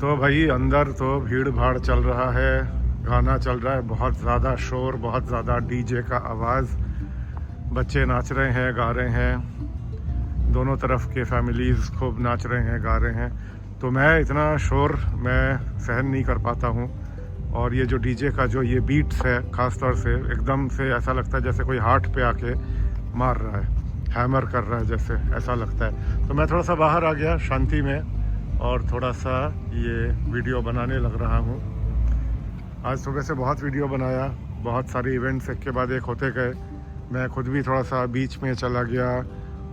तो भाई अंदर तो भीड़ भाड़ चल रहा है, गाना चल रहा है, बहुत ज़्यादा शोर, बहुत ज़्यादा डीजे का आवाज़, बच्चे नाच रहे हैं, गा रहे हैं, दोनों तरफ के फैमिलीज़ खूब नाच रहे हैं, गा रहे हैं। तो मैं इतना शोर मैं सहन नहीं कर पाता हूँ। और ये जो डीजे का जो ये बीट्स है, ख़ास तौर से एकदम से ऐसा लगता है जैसे कोई हार्ट पे आके मार रहा है, हैमर कर रहा है, जैसे ऐसा लगता है। तो मैं थोड़ा सा बाहर आ गया शांति में और थोड़ा सा ये वीडियो बनाने लग रहा हूँ। आज सुबह से बहुत वीडियो बनाया, बहुत सारे इवेंट्स एक के बाद एक होते गए। मैं खुद भी थोड़ा सा बीच में चला गया,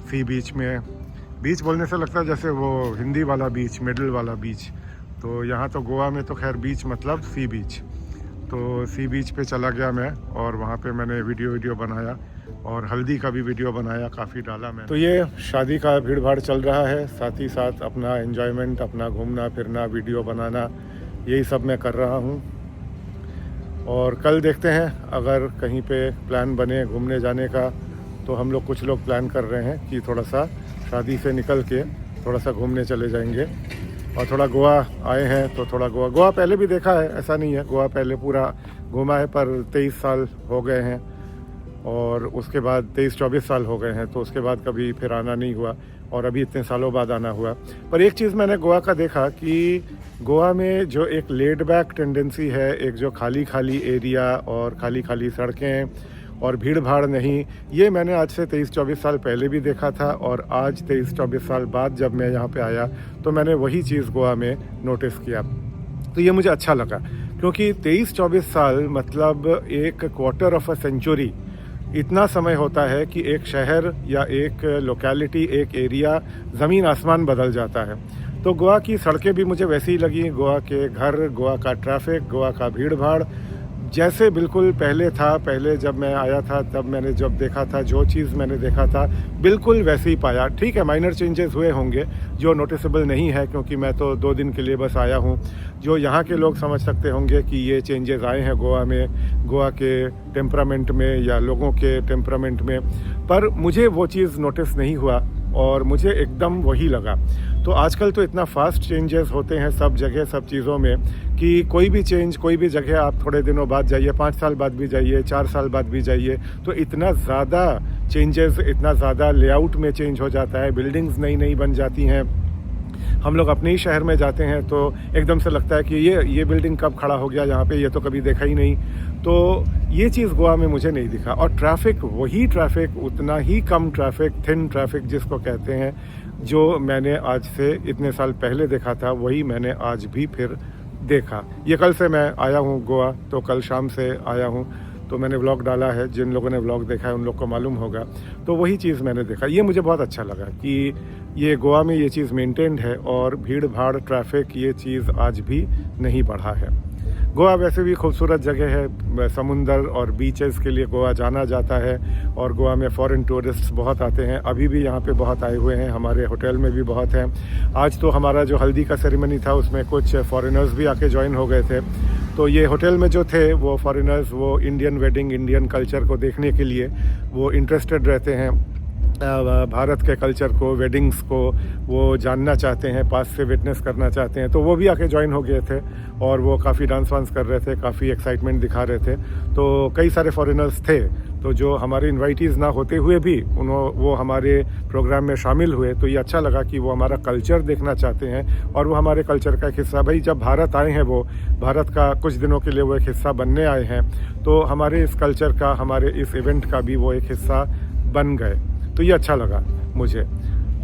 सी बीच में। बीच बोलने से लगता है जैसे वो हिंदी वाला बीच, मिडिल वाला बीच। तो यहाँ तो गोवा में तो खैर बीच मतलब सी बीच। तो सी बीच पे चला गया मैं और वहाँ पे मैंने वीडियो बनाया और हल्दी का भी वीडियो बनाया, काफ़ी डाला मैं। तो ये शादी का भीड़ भाड़ चल रहा है, साथ ही साथ अपना एंजॉयमेंट, अपना घूमना फिरना, वीडियो बनाना, यही सब मैं कर रहा हूँ। और कल देखते हैं अगर कहीं पे प्लान बने घूमने जाने का, तो हम लोग कुछ लोग प्लान कर रहे हैं कि थोड़ा सा शादी से निकल के थोड़ा सा घूमने चले जाएंगे। और थोड़ा गोवा आए हैं तो थोड़ा गोवा पहले भी देखा है, ऐसा नहीं है, गोवा पहले पूरा घूमा है, पर 23 साल हो गए हैं और उसके बाद 23-24 साल हो गए हैं, तो उसके बाद कभी फिर आना नहीं हुआ और अभी इतने सालों बाद आना हुआ। पर एक चीज़ मैंने गोवा का देखा कि गोवा में जो एक लेड बैक टेंडेंसी है, एक जो खाली खाली एरिया और खाली खाली सड़कें और भीड़ भाड़ नहीं, ये मैंने आज से 23-24 साल पहले भी देखा था और आज 23-24 साल बाद जब मैं यहाँ पे आया तो मैंने वही चीज़ गोवा में नोटिस किया। तो ये मुझे अच्छा लगा, क्योंकि 23-24 साल मतलब एक क्वार्टर ऑफ अ सेंचुरी, इतना समय होता है कि एक शहर या एक लोकेलिटी, एक एरिया, ज़मीन आसमान बदल जाता है। तो गोवा की सड़कें भी मुझे वैसी ही लगी, गोवा के घर, गोवा का ट्रैफिक, गोवा का भीड़ भाड़ जैसे बिल्कुल पहले था। पहले जब मैं आया था तब मैंने जब देखा था, जो चीज़ मैंने देखा था बिल्कुल वैसे ही पाया। ठीक है, माइनर चेंजेस हुए होंगे जो नोटिसेबल नहीं है, क्योंकि मैं तो 2 दिन के लिए बस आया हूँ। जो यहाँ के लोग समझ सकते होंगे कि ये चेंजेस आए हैं गोवा में, गोवा के टेम्परामेंट में या लोगों के टेम्परामेंट में, पर मुझे वो चीज़ नोटिस नहीं हुआ और मुझे एकदम वही लगा। तो आजकल तो इतना फास्ट चेंजेस होते हैं सब जगह, सब चीज़ों में, कि कोई भी चेंज, कोई भी जगह आप थोड़े दिनों बाद जाइए, 5 साल बाद भी जाइए, 4 साल बाद भी जाइए, तो इतना ज़्यादा चेंजेस, इतना ज़्यादा लेआउट में चेंज हो जाता है, बिल्डिंग्स नई नई बन जाती हैं। हम लोग अपने ही शहर में जाते हैं तो एकदम से लगता है कि ये बिल्डिंग कब खड़ा हो गया यहाँ पे, ये तो कभी देखा ही नहीं। तो ये चीज़ गोवा में मुझे नहीं दिखा। और ट्रैफिक, वही ट्रैफिक, उतना ही कम ट्रैफिक, थिन ट्रैफिक जिसको कहते हैं, जो मैंने आज से इतने साल पहले देखा था, वही मैंने आज भी फिर देखा। ये कल से मैं आया हूँ गोवा, तो कल शाम से आया हूँ, तो मैंने व्लॉग डाला है, जिन लोगों ने व्लॉग देखा है उन लोग को मालूम होगा। तो वही चीज़ मैंने देखा, ये मुझे बहुत अच्छा लगा कि ये गोवा में ये चीज़ मेंटेन्ड है और भीड़ भाड़, ट्रैफिक, ये चीज़ आज भी नहीं बढ़ा है। गोवा वैसे भी खूबसूरत जगह है, समुंदर और बीचेस के लिए गोवा जाना जाता है और गोवा में फ़ॉरेन टूरिस्ट्स बहुत आते हैं, अभी भी यहाँ पे बहुत आए हुए हैं, हमारे होटल में भी बहुत हैं। आज तो हमारा जो हल्दी का सेरेमनी था उसमें कुछ फॉरेनर्स भी आके ज्वाइन हो गए थे। तो ये होटल में जो थे वो फॉरेनर्स, वो इंडियन वेडिंग, इंडियन कल्चर को देखने के लिए वो इंटरेस्टेड रहते हैं, भारत के कल्चर को, वेडिंग्स को वो जानना चाहते हैं, पास से विटनेस करना चाहते हैं। तो वो भी आके ज्वाइन हो गए थे और वो काफ़ी डांस वांस कर रहे थे, काफ़ी एक्साइटमेंट दिखा रहे थे। तो कई सारे फॉरेनर्स थे, तो जो हमारे इनवाइटीज़ ना होते हुए भी वो हमारे प्रोग्राम में शामिल हुए। तो ये अच्छा लगा कि वो हमारा कल्चर देखना चाहते हैं और वो हमारे कल्चर का एक हिस्सा, भाई जब भारत आए हैं, वो भारत का कुछ दिनों के लिए वो एक हिस्सा बनने आए हैं, तो हमारे इस कल्चर का, हमारे इस इवेंट का भी वो एक हिस्सा बन गए। तो ये अच्छा लगा मुझे।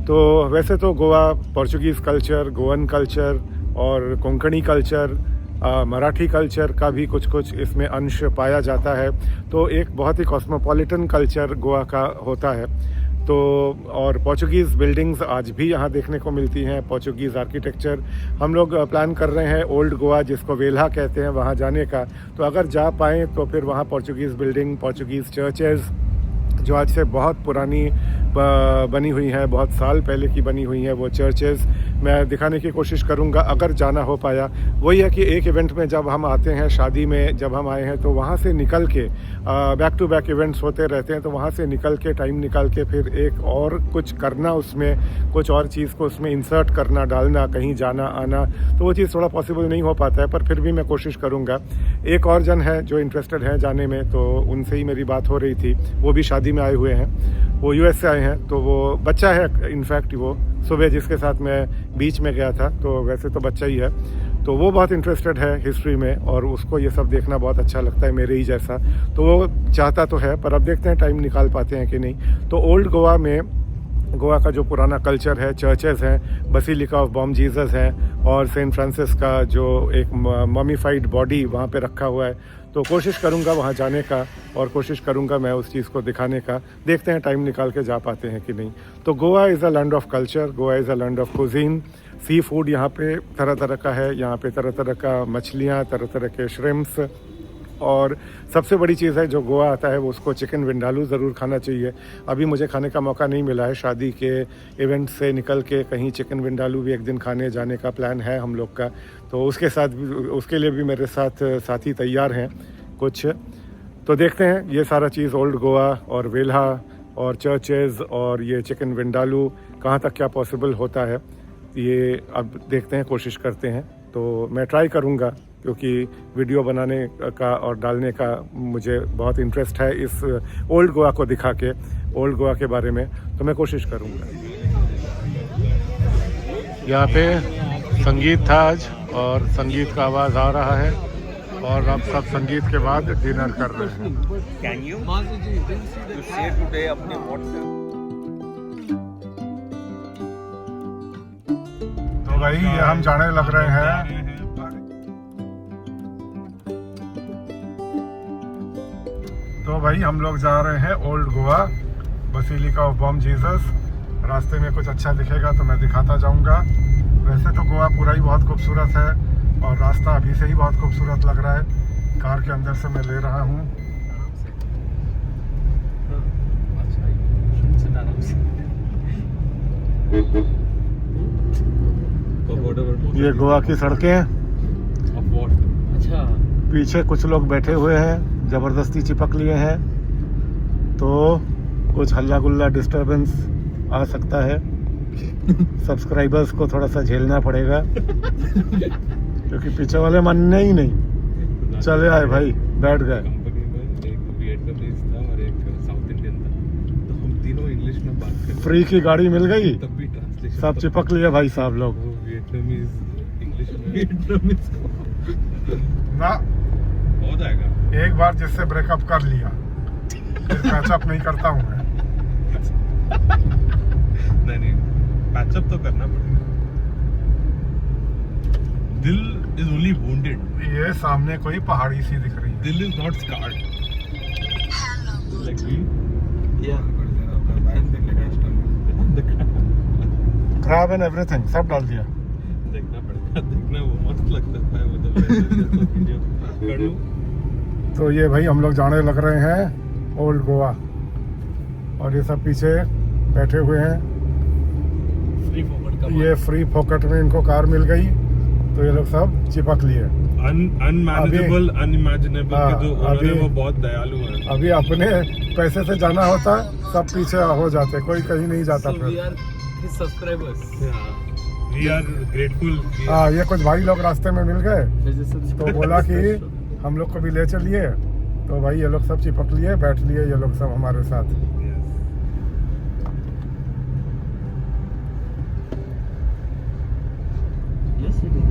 तो वैसे तो Goa Portuguese culture, Goan culture और कोंकणी कल्चर, मराठी कल्चर का भी कुछ कुछ इसमें अंश पाया जाता है। तो एक बहुत ही कॉस्मोपॉलिटन कल्चर गोवा का होता है। तो और पोर्चुगीज़ बिल्डिंग्स आज भी यहाँ देखने को मिलती हैं, पोर्चुगीज़ आर्किटेक्चर। हम लोग प्लान कर रहे हैं ओल्ड गोवा, जिसको वेल्हा कहते हैं, वहाँ जाने का। तो अगर जा पाएँ तो फिर वहाँ पोर्चुगीज़ बिल्डिंग, पोर्चुगीज़ चर्चेज़ जो आज से बहुत पुरानी बनी हुई हैं, बहुत साल पहले की बनी हुई हैं वो चर्चेज़ मैं दिखाने की कोशिश करूंगा अगर जाना हो पाया। वही है कि एक इवेंट में जब हम आते हैं, शादी में जब हम आए हैं, तो वहाँ से निकल के बैक टू बैक इवेंट्स होते रहते हैं, तो वहाँ से निकल के टाइम निकाल के फिर एक और कुछ करना, उसमें कुछ और चीज़ को उसमें इंसर्ट करना, डालना, कहीं जाना आना, तो वो चीज़ थोड़ा पॉसिबल नहीं हो पाता है, पर फिर भी मैं कोशिश करूँगा। एक और जन है जो इंटरेस्टेड है जाने में, तो उनसे ही मेरी बात हो रही थी। वो भी शादी में आए हुए हैं, वो यूएस से आए हैं, तो वो बच्चा है इनफैक्ट, वो सुबह जिसके साथ मैं बीच में गया था, तो वैसे तो बच्चा ही है, तो वो बहुत इंटरेस्टेड है हिस्ट्री में और उसको ये सब देखना बहुत अच्छा लगता है मेरे ही जैसा, तो वो चाहता तो है, पर अब देखते हैं टाइम निकाल पाते हैं कि नहीं। तो ओल्ड गोवा में, गोवा का जो पुराना कल्चर है, चर्चेज़ हैं, बसिलिका ऑफ बॉम जीसस हैं और सेंट फ्रांसिस का जो एक ममीफाइड बॉडी वहाँ पे रखा हुआ है, तो कोशिश करूँगा वहाँ जाने का और कोशिश करूँगा मैं उस चीज़ को दिखाने का। देखते हैं टाइम निकाल के जा पाते हैं कि नहीं। तो Goa is a land of culture, Goa is a land of cuisine. Sea food यहाँ पे तरह तरह का है, यहाँ पे तरह तरह का मछलियाँ, तरह तरह के श्रिम्प्स, और सबसे बड़ी चीज़ है जो गोवा आता है वो उसको चिकन विंडालू ज़रूर खाना चाहिए। अभी मुझे खाने का मौका नहीं मिला है, शादी के इवेंट से निकल के कहीं चिकन विंडालू भी एक दिन खाने जाने का प्लान है हम लोग का, तो उसके साथ भी, उसके लिए भी मेरे साथ साथी तैयार हैं कुछ। तो देखते हैं ये सारा चीज़ ओल्ड गोवा और वेल्हा और चर्चेज़ और ये चिकन विंडालू कहाँ तक क्या पॉसिबल होता है, ये अब देखते हैं, कोशिश करते हैं। तो मैं ट्राई करूँगा क्योंकि वीडियो बनाने का और डालने का मुझे बहुत इंटरेस्ट है इस ओल्ड गोवा को दिखा के, ओल्ड गोवा के बारे में, तो मैं कोशिश करूँगा। यहाँ पे संगीत था आज और संगीत का आवाज़ आ रहा है और अब सब संगीत के बाद डिनर कर रहे हैं। Can you share today अपने WhatsApp? तो भाई ये हम जाने लग रहे हैं। तो भाई हम लोग जा रहे हैं old Goa, basilica of Bom Jesus. रास्ते में कुछ अच्छा दिखेगा तो मैं दिखाता जाऊंगा। वैसे तो गोवा पूरा ही बहुत खूबसूरत है और रास्ता अभी से ही बहुत खूबसूरत लग रहा है। कार के अंदर से मैं ले रहा हूँ। ये गोवा की सड़कें, पीछे कुछ लोग बैठे हुए हैं, ज़बरदस्ती चिपक लिए हैं, तो कुछ हल्ला गुल्ला डिस्टरबेंस आ सकता है। सब्सक्राइबर्स को थोड़ा सा झेलना पड़ेगा क्योंकि पीछे वाले मानने ही नहीं, चले आए भाई, बैठ गए। फ्री की गाड़ी मिल गई, सब चिपक लिए भाई साहब लोग ना। हो जाएगा, एक बार जिससे ब्रेकअप कर लिया फिर पैचअप नहीं करता हूँ मैं। नहीं पैचअप तो करना पड़ेगा। दिल इज ओनली वुंडेड। ये सामने कोई पहाड़ी सी दिख रही है। दिल is not scared. Crab and everything सब डाल दिया। देखना पड़ेगा, देखना वो मस्त लगता है वो तो। तो ये भाई हम लोग जाने लग रहे हैं ओल्ड गोवा और ये सब पीछे बैठे हुए हैं। ये फ्री पॉकेट में इनको कार मिल गई तो ये लोग सब चिपक लिए। अनमैनेजेबल, अनइमेजिनेबल हाँ, के जो ओनर है वो बहुत दयालु है। अभी अपने पैसे से जाना होता सब पीछे हो जाते, कोई कहीं नहीं जाता। फिर We are grateful। हाँ, ये कुछ भाई लोग रास्ते में मिल गए तो बोला कि हम लोग को भी ले चलिए, तो भाई ये लोग सब चिपक लिए, बैठ लिए ये लोग सब हमारे साथ।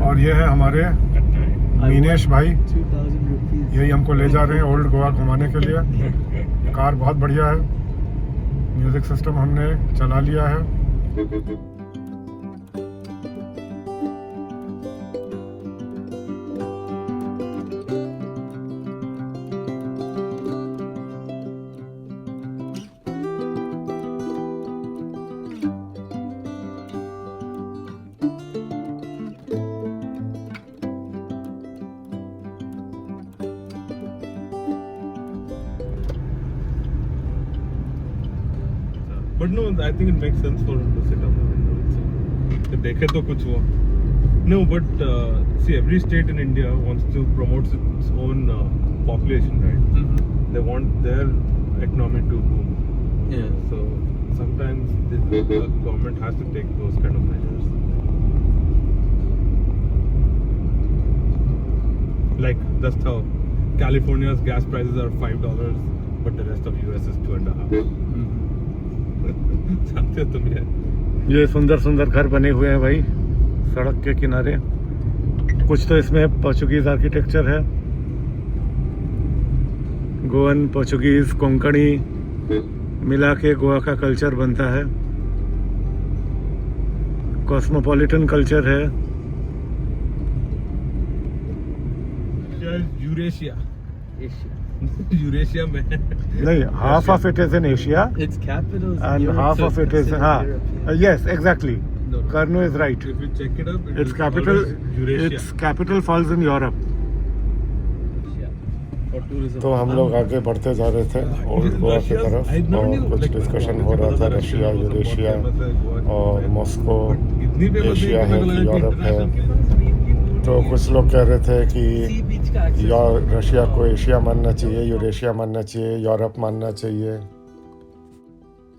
और ये है हमारे मीनेश भाई, यही हमको ले जा रहे हैं ओल्ड गोवा घुमाने के लिए। कार बहुत बढ़िया है, म्यूजिक सिस्टम हमने चला लिया है। no, I think it makes sense for him to sit on the window itself. तो देखे तो कुछ वो. No, but see, every state in India wants to promote its own population, right? They want their economy to boom. Yeah. So sometimes the government has to take those kind of measures. Like that's how California's gas prices are $5, but the rest of US is 2.5. जानते हो तुम ये? ये सुंदर सुंदर घर बने हुए हैं भाई सड़क के किनारे। कुछ तो इसमें पोर्चुगीज आर्किटेक्चर है, गोवन, पोर्चुगीज, कोंकणी मिला के गोवा का कल्चर बनता है। कॉस्मोपॉलिटन कल्चर है। Eurasia Asia. यूरेशिया में नहीं, half of it is in Asia Its capital is and Europe, half so of it's it is considered European. yes, exactly. No. Karnu is right. If you check it up, Its capital, Eurasia. its capital falls in Europe. Yeah. For tourism. तो हम लोग आगे बढ़ते जा रहे थे old Goa की तरफ और कुछ डिस्कशन हो रहा था रशिया, यूरेशिया और मॉस्को, एशिया है कि यूरोप है। तो कुछ लोग कह रहे थे कि Sea beach का access. या रशिया को एशिया मानना चाहिए, यूरेशिया मानना चाहिए, यूरोप मानना चाहिए।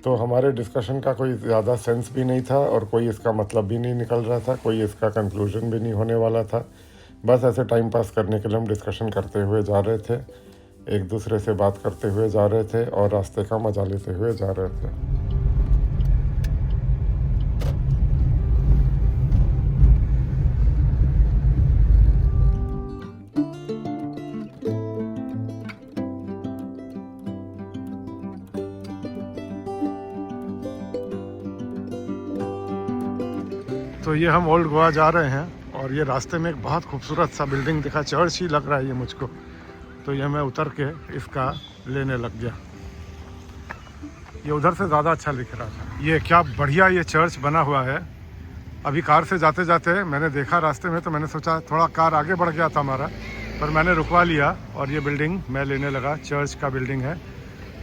तो हमारे डिस्कशन का कोई ज़्यादा सेंस भी नहीं था और कोई इसका मतलब भी नहीं निकल रहा था, कोई इसका कंक्लूजन भी नहीं होने वाला था। बस ऐसे टाइम पास करने के लिए हम डिस्कशन करते हुए जा रहे थे, एक दूसरे से बात करते हुए जा रहे थे और रास्ते का मजा लेते हुए जा रहे थे। तो ये हम ओल्ड गोवा जा रहे हैं और ये रास्ते में एक बहुत खूबसूरत सा बिल्डिंग दिखा, चर्च ही लग रहा है ये मुझको। तो ये मैं उतर के इसका लेने लग गया। ये उधर से ज़्यादा अच्छा दिख रहा था। ये क्या बढ़िया ये चर्च बना हुआ है। अभी कार से जाते जाते मैंने देखा रास्ते में, तो मैंने सोचा थोड़ा कार आगे बढ़ गया था हमारा, पर मैंने रुकवा लिया और ये बिल्डिंग मैं लेने लगा। चर्च का बिल्डिंग है,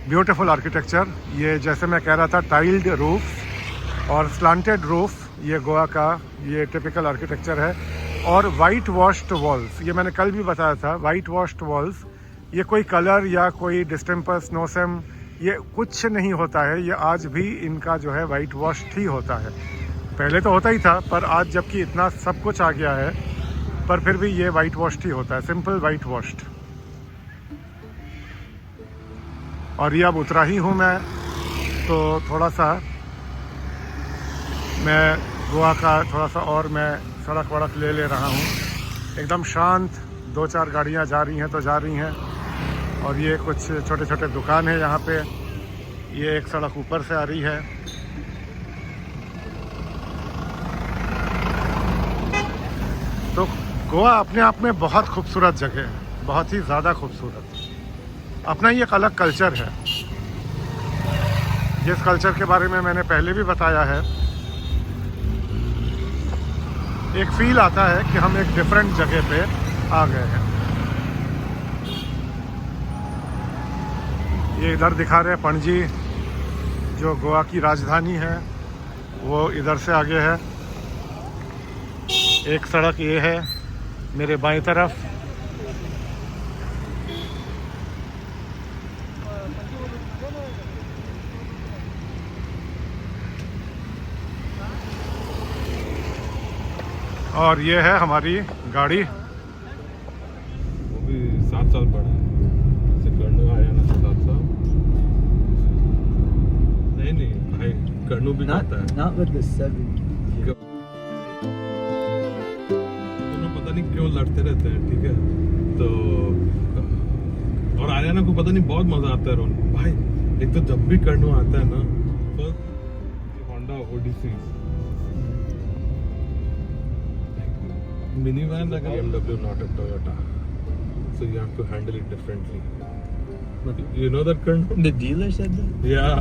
ब्यूटीफुल आर्किटेक्चर। ये जैसे मैं कह रहा था टाइल्ड रूफ और स्लांटेड रूफ, ये गोवा का ये टिपिकल आर्किटेक्चर है। और वाइट वॉश्ड वॉल्स, ये मैंने कल भी बताया था, वाइट वॉश्ड वॉल्स। ये कोई कलर या कोई डिस्टेम्पर, स्नोसेम, ये कुछ नहीं होता है। ये आज भी इनका जो है वाइट वॉश्ड ही होता है। पहले तो होता ही था, पर आज जबकि इतना सब कुछ आ गया है, पर फिर भी ये वाइट वॉश्ड ही होता है, सिंपल वाइट वॉश्ड। और ये अब उतरा ही हूँ मैं, तो थोड़ा सा मैं गोवा का थोड़ा सा और मैं सड़क वड़क ले रहा हूँ। एकदम शांत, 2-4 गाड़ियाँ जा रही हैं तो जा रही हैं। और ये कुछ छोटे छोटे दुकान है यहाँ पे। ये एक सड़क ऊपर से आ रही है। तो गोवा अपने आप में बहुत खूबसूरत जगह है, बहुत ही ज़्यादा खूबसूरत। अपना ही एक अलग कल्चर है, जिस कल्चर के बारे में मैंने पहले भी बताया है। एक फील आता है कि हम एक डिफरेंट जगह पे आ गए हैं। ये इधर दिखा रहे हैं पणजी, जो गोवा की राजधानी है, वो इधर से आगे है। एक सड़क ये है मेरे बाएं तरफ। और ये है हमारी गाड़ी। वो भी 7 साल पड़ा है, जैसे कर्नू आया ना 7 साल। नहीं भाई, कर्नू भी Not, करता है। not with the 7. दोनों पता नहीं क्यों लड़ते रहते हैं, ठीक है। तो और आर्याना को पता नहीं बहुत मजा आता है रोन भाई। एक तो जब भी कर्नू आता है ना, first Honda Odyssey minivan like a BMW, not a Toyota, so you have to handle it differently. You know that Karnu? The dealer said that? Yeah.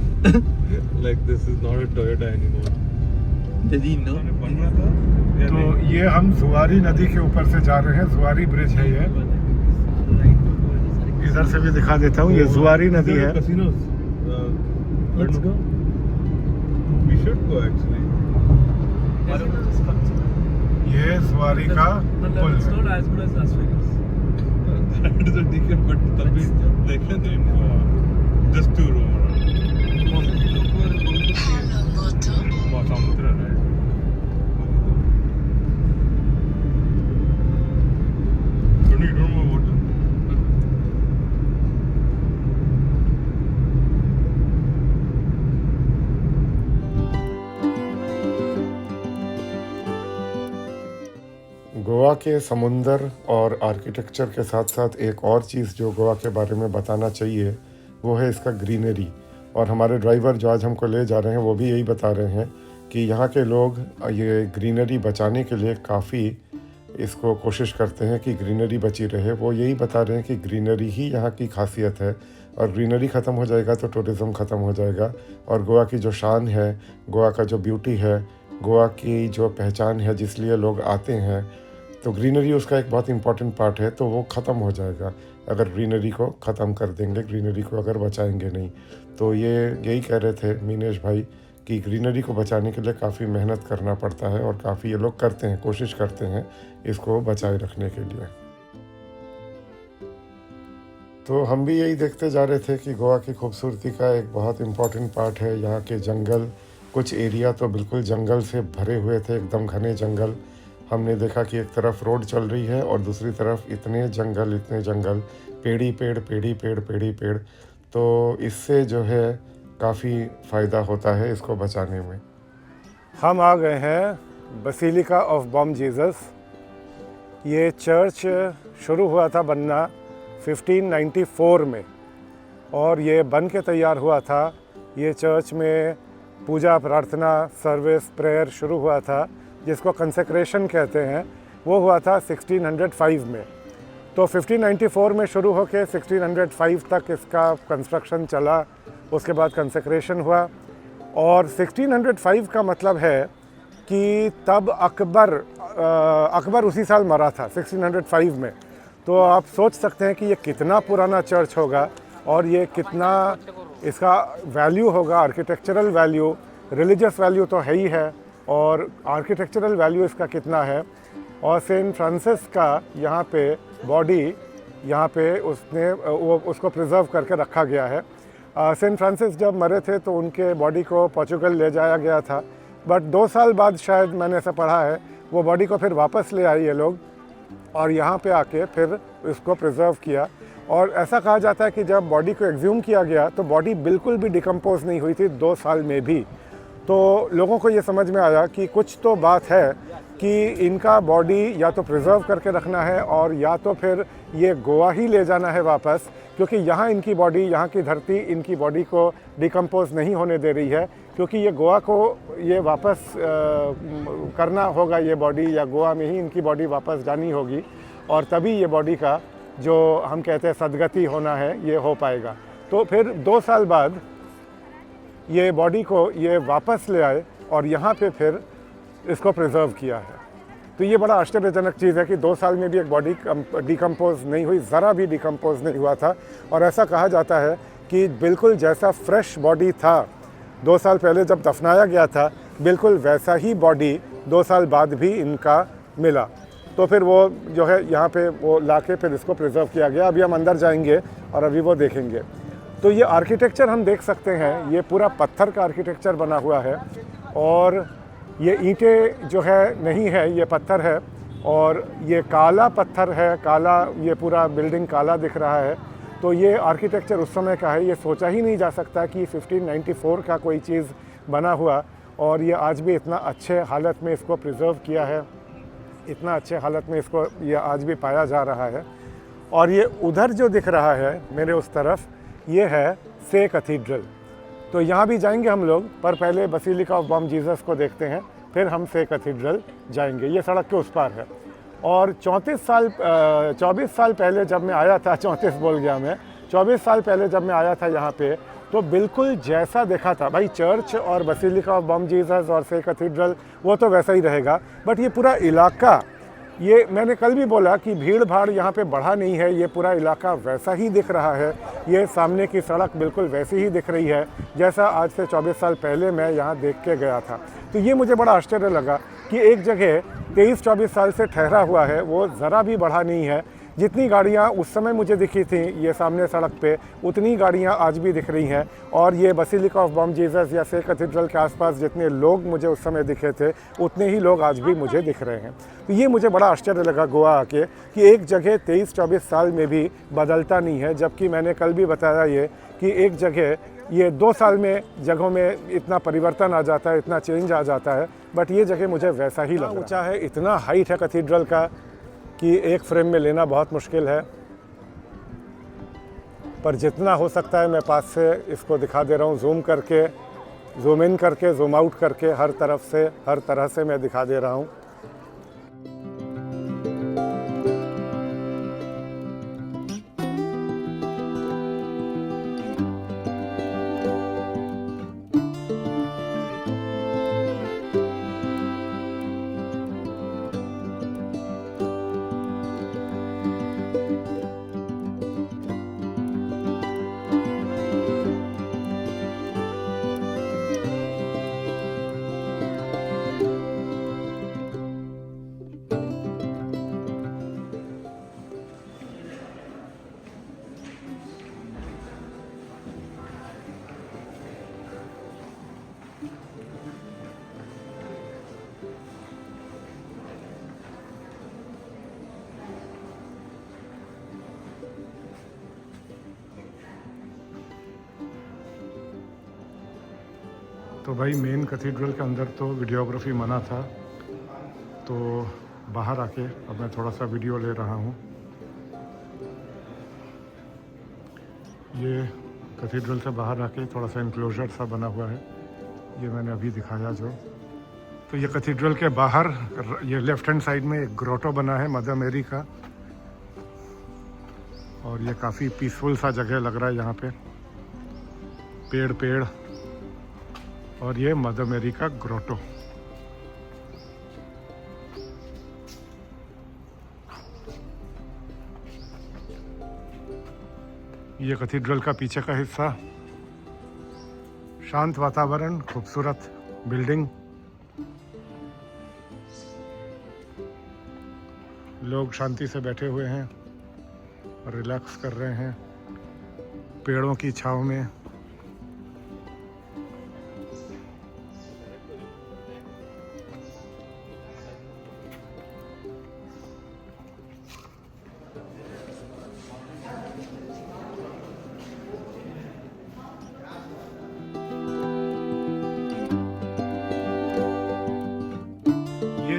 Like this is not a Toyota anymore. Did he know? तो ये हम जुआरी नदी के ऊपर से जा रहे हैं। जुआरी ब्रिज है ये, इधर से भी दिखा देता हूँ। ये जुआरी नदी है। Casinos. Let's go. should go actually. ये सवारी का पुल It's है। not as good as Las Vegas. That is a ticket, but तभी देखें just to roam around. वहाँ समुद्र है। Don't you don't know water? Goa के समुंदर और आर्किटेक्चर के साथ साथ एक और चीज़ जो गोवा के बारे में बताना चाहिए वो है इसका ग्रीनरी। और हमारे ड्राइवर जो आज हमको ले जा रहे हैं वो भी यही बता रहे हैं कि यहाँ के लोग ये ग्रीनरी बचाने के लिए काफ़ी इसको कोशिश करते हैं कि ग्रीनरी बची रहे। वो यही बता रहे हैं कि ग्रीनरी ही यहाँ की खासियत है और ग्रीनरी ख़त्म हो जाएगा तो टूरिज़्म ख़त्म हो जाएगा। और गोवा की जो शान है, गोवा का जो ब्यूटी है, गोवा की जो पहचान है जिसलिए लोग आते हैं, तो ग्रीनरी उसका एक बहुत इंपॉर्टेंट पार्ट है। तो वो ख़त्म हो जाएगा अगर ग्रीनरी को ख़त्म कर देंगे, ग्रीनरी को अगर बचाएंगे नहीं। तो ये यही कह रहे थे मीनेश भाई कि ग्रीनरी को बचाने के लिए काफ़ी मेहनत करना पड़ता है और काफ़ी ये लोग करते हैं, कोशिश करते हैं इसको बचाए रखने के लिए। तो हम भी यही देखते जा रहे थे कि गोवा की खूबसूरती का एक बहुत इम्पॉर्टेंट पार्ट है यहाँ के जंगल। कुछ एरिया तो बिल्कुल जंगल से भरे हुए थे, एकदम घने जंगल। हमने देखा कि एक तरफ रोड चल रही है और दूसरी तरफ इतने जंगल, पेड़ी पेड़, पेड़ी पेड़, पेड़ी पेड़। तो इससे जो है काफ़ी फ़ायदा होता है इसको बचाने में। हम आ गए हैं बसिलिका ऑफ बॉम जीसस। ये चर्च शुरू हुआ था बनना 1594 में और ये बन के तैयार हुआ था। ये चर्च में पूजा, प्रार्थना, सर्विस, प्रेयर शुरू हुआ था जिसको कंसेक्रेशन कहते हैं। वो हुआ था 1605 में। तो 1594 में शुरू होकर 1605 तक इसका कंस्ट्रक्शन चला। उसके बाद कंसेक्रेशन हुआ और 1605 का मतलब है कि तब अकबर उसी साल मरा था 1605 में। तो आप सोच सकते हैं कि ये कितना पुराना चर्च होगा और ये कितना इसका वैल्यू होगा, आर्किटेक्चरल वैल्यू। रिलीजियस वैल्यू तो है ही है और आर्किटेक्चरल वैल्यू इसका कितना है। और सेंट फ्रांसिस का यहाँ पे बॉडी यहाँ पे उसको प्रिजर्व करके रखा गया है। सेंट फ्रांसिस जब मरे थे तो उनके बॉडी को पोर्चुगल ले जाया गया था, बट 2 साल बाद शायद मैंने ऐसा पढ़ा है वो बॉडी को फिर वापस ले आए ये लोग और यहाँ पे आके फिर इसको प्रिजर्व किया। और ऐसा कहा जाता है कि जब बॉडी को एक्सह्यूम किया गया तो बॉडी बिल्कुल भी डिकम्पोज नहीं हुई थी 2 साल में भी। तो लोगों को ये समझ में आया कि कुछ तो बात है कि इनका बॉडी या तो प्रिजर्व करके रखना है और या तो फिर ये गोवा ही ले जाना है वापस, क्योंकि यहाँ इनकी बॉडी, यहाँ की धरती इनकी बॉडी को डिकम्पोज नहीं होने दे रही है, क्योंकि ये गोवा को ये वापस करना होगा ये बॉडी, या गोवा में ही इनकी बॉडी वापस जानी होगी और तभी ये बॉडी का जो हम कहते हैं सदगति होना है ये हो पाएगा। तो फिर 2 साल बाद ये बॉडी को ये वापस ले आए और यहाँ पे फिर इसको प्रिजर्व किया है। तो ये बड़ा आश्चर्यजनक चीज़ है कि 2 साल में भी एक बॉडी डिकम्पोज नहीं हुई, ज़रा भी डिकम्पोज नहीं हुआ था। और ऐसा कहा जाता है कि बिल्कुल जैसा फ्रेश बॉडी था 2 साल पहले जब दफनाया गया था, बिल्कुल वैसा ही बॉडी 2 साल बाद भी इनका मिला। तो फिर वो जो है यहाँ पे वो लाके फिर इसको प्रिजर्व किया गया। अभी हम अंदर जाएंगे और अभी वो देखेंगे। तो ये आर्किटेक्चर हम देख सकते हैं, ये पूरा पत्थर का आर्किटेक्चर बना हुआ है और ये ईंटें जो है नहीं है, ये पत्थर है और ये काला पत्थर है, काला, ये पूरा बिल्डिंग काला दिख रहा है। तो ये आर्किटेक्चर उस समय का है, ये सोचा ही नहीं जा सकता कि 1594 का कोई चीज़ बना हुआ और ये आज भी इतना अच्छे हालत में इसको प्रिजर्व किया है, इतना अच्छे हालत में इसको ये आज भी पाया जा रहा है। और ये उधर जो दिख रहा है मेरे उस तरफ, ये है से कैथीड्रल। तो यहाँ भी जाएंगे हम लोग, पर पहले बसिलिका ऑफ बॉम जीसस को देखते हैं, फिर हम से कैथीड्रल जाएंगे। ये सड़क के उस पार है। और 24 साल पहले जब मैं आया था, 34 बोल गया मैं, 24 साल पहले जब मैं आया था यहाँ पे, तो बिल्कुल जैसा देखा था भाई, चर्च और बसिलिका ऑफ बॉम जीसस और से कैथीड्रल वो तो वैसा ही रहेगा, बट ये पूरा इलाका ये मैंने कल भी बोला कि भीड़ भाड़ यहाँ पे बढ़ा नहीं है, ये पूरा इलाका वैसा ही दिख रहा है। ये सामने की सड़क बिल्कुल वैसी ही दिख रही है जैसा आज से 24 साल पहले मैं यहाँ देख के गया था। तो ये मुझे बड़ा आश्चर्य लगा कि एक जगह 23-24 साल से ठहरा हुआ है, वो ज़रा भी बढ़ा नहीं है। जितनी गाड़ियाँ उस समय मुझे दिखी थी ये सामने सड़क पे, उतनी गाड़ियाँ आज भी दिख रही हैं। और ये बसिलिका ऑफ बॉम जीसस या से कैथेड्रल के आसपास जितने लोग मुझे उस समय दिखे थे, उतने ही लोग आज भी मुझे दिख रहे हैं। तो ये मुझे बड़ा आश्चर्य लगा गोवा आके कि एक जगह 23-24 साल में भी बदलता नहीं है। जबकि मैंने कल भी बताया ये कि एक जगह ये 2 साल में जगहों में इतना परिवर्तन आ जाता है, इतना चेंज आ जाता है, बट ये जगह मुझे वैसा ही लगा। ऊँचा है, इतना हाइट है कैथेड्रल का कि एक फ्रेम में लेना बहुत मुश्किल है, पर जितना हो सकता है मैं पास से इसको दिखा दे रहा हूँ, जूम करके, जूम इन करके, जूम आउट करके, हर तरफ से, हर तरह से मैं दिखा दे रहा हूँ। तो भाई मेन कैथेड्रल के अंदर तो वीडियोग्राफी मना था, तो बाहर आके अब मैं थोड़ा सा वीडियो ले रहा हूँ। ये कैथेड्रल से बाहर आके थोड़ा सा इंक्लोजर सा बना हुआ है, ये मैंने अभी दिखाया जो। तो ये कैथेड्रल के बाहर ये लेफ्ट हैंड साइड में एक ग्रोटो बना है मदर मेरी का, और ये काफ़ी पीसफुल सा जगह लग रहा है यहाँ पे, पेड़ पेड़, और ये मदर मेरी का ग्रोटो। ये कैथेड्रल का पीछे का हिस्सा, शांत वातावरण, खूबसूरत बिल्डिंग, लोग शांति से बैठे हुए हैं और रिलैक्स कर रहे हैं पेड़ों की छांव में।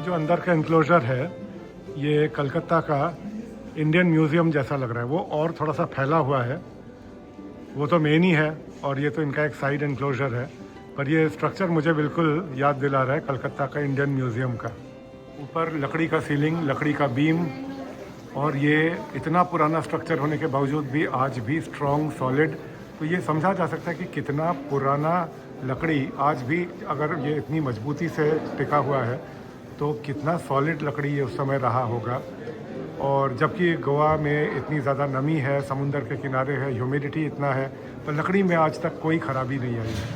जो अंदर का एनक्लोजर है ये कलकत्ता का इंडियन म्यूज़ियम जैसा लग रहा है, वो और थोड़ा सा फैला हुआ है, वो तो मेन ही है, और ये तो इनका एक साइड एनक्लोजर है, पर ये स्ट्रक्चर मुझे बिल्कुल याद दिला रहा है कलकत्ता का इंडियन म्यूज़ियम का। ऊपर लकड़ी का सीलिंग, लकड़ी का बीम, और ये इतना पुराना स्ट्रक्चर होने के बावजूद भी आज भी स्ट्रॉन्ग, सॉलिड। तो ये समझा जा सकता है कि कितना पुराना लकड़ी आज भी अगर ये इतनी मजबूती से टिका हुआ है तो कितना सॉलिड लकड़ी ये उस समय रहा होगा। और जबकि गोवा में इतनी ज़्यादा नमी है, समुंदर के किनारे है, ह्यूमिडिटी इतना है, तो लकड़ी में आज तक कोई ख़राबी नहीं आई है।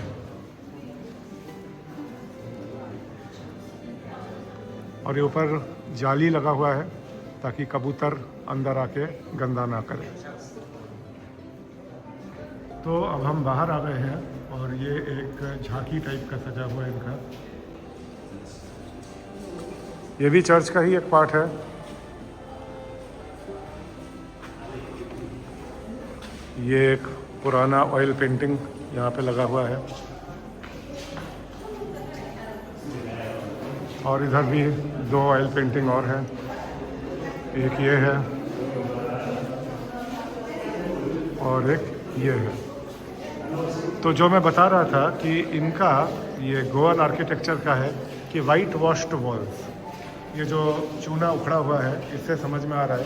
और ये ऊपर जाली लगा हुआ है ताकि कबूतर अंदर आके गंदा ना करे। तो अब हम बाहर आ गए हैं और ये एक झांकी टाइप का सजा हुआ है इनका। ये भी चर्च का ही एक पार्ट है। ये एक पुराना ऑयल पेंटिंग यहाँ पे लगा हुआ है, और इधर भी 2 ऑयल पेंटिंग और हैं, एक ये है और एक ये है। तो जो मैं बता रहा था कि इनका ये गोवन आर्किटेक्चर का है कि वाइट वॉश्ड वॉल्स, ये जो चूना उखड़ा हुआ है इससे समझ में आ रहा है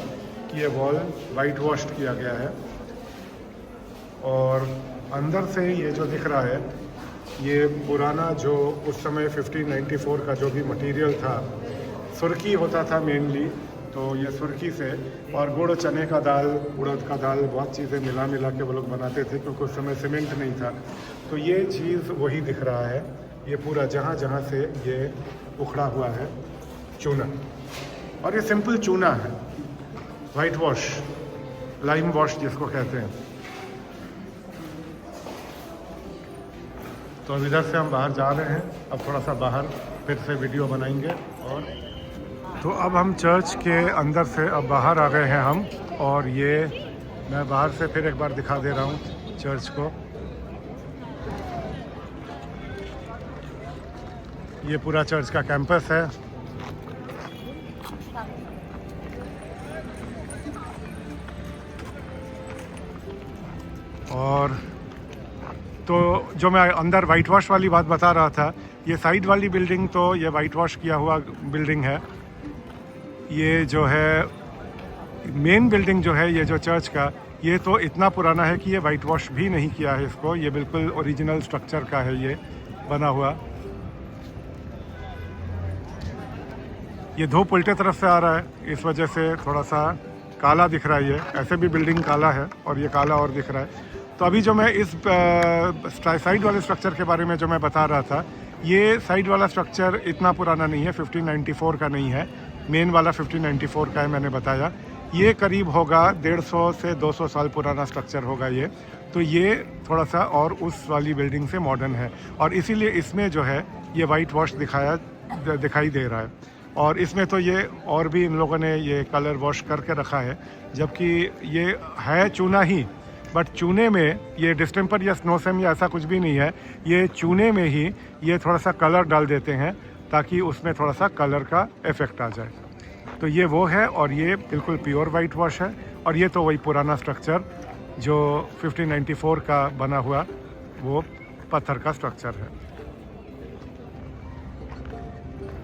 कि ये वॉल वाइट वॉश्ड किया गया है। और अंदर से ये जो दिख रहा है ये पुराना जो उस समय 1594 का जो भी मटेरियल था, सुर्खी होता था मेनली, तो ये सुर्खी से और गुड़, चने का दाल, उड़द का दाल, बहुत चीज़ें मिला मिला के वो लोग बनाते थे क्योंकि उस समय सीमेंट नहीं था। तो ये चीज़ वही दिख रहा है, ये पूरा जहाँ जहाँ से ये उखड़ा हुआ है चूना, और ये सिंपल चूना है, वाइट वॉश, लाइम वॉश जिसको कहते हैं। तो अब इधर से हम बाहर जा रहे हैं, अब थोड़ा सा बाहर फिर से वीडियो बनाएंगे। और तो अब हम चर्च के अंदर से अब बाहर आ गए हैं हम, और ये मैं बाहर से फिर एक बार दिखा दे रहा हूँ चर्च को। ये पूरा चर्च का कैंपस है, और तो जो मैं अंदर वाइट वॉश वाली बात बता रहा था, ये साइड वाली बिल्डिंग तो ये वाइट वॉश किया हुआ बिल्डिंग है। ये जो है मेन बिल्डिंग जो है, ये जो चर्च का, ये तो इतना पुराना है कि ये वाइट वॉश भी नहीं किया है इसको, ये बिल्कुल ओरिजिनल स्ट्रक्चर का है ये बना हुआ। ये धूप उल्टे तरफ से आ रहा है, इस वजह से थोड़ा सा काला दिख रहा है ये, ऐसे भी बिल्डिंग काला है और ये काला और दिख रहा है। तो अभी जो मैं इस साइड वाले स्ट्रक्चर के बारे में जो मैं बता रहा था, ये साइड वाला स्ट्रक्चर इतना पुराना नहीं है, 1594 का नहीं है, मेन वाला 1594 का है मैंने बताया। ये करीब होगा 150 से 200 साल पुराना स्ट्रक्चर होगा ये। तो ये थोड़ा सा और उस वाली बिल्डिंग से मॉडर्न है, और इसीलिए इसमें जो है ये वाइट वॉश दिखाई दे रहा है। और इसमें तो ये और भी इन लोगों ने ये कलर वॉश करके रखा है, जबकि ये है चूना ही, बट चूने में ये डिस्टेम्पर या स्नोसेम या ऐसा कुछ भी नहीं है, ये चूने में ही ये थोड़ा सा कलर डाल देते हैं ताकि उसमें थोड़ा सा कलर का इफ़ेक्ट आ जाए। तो ये वो है, और ये बिल्कुल प्योर वाइट वॉश है। और ये तो वही पुराना स्ट्रक्चर जो 1594 का बना हुआ वो पत्थर का स्ट्रक्चर है।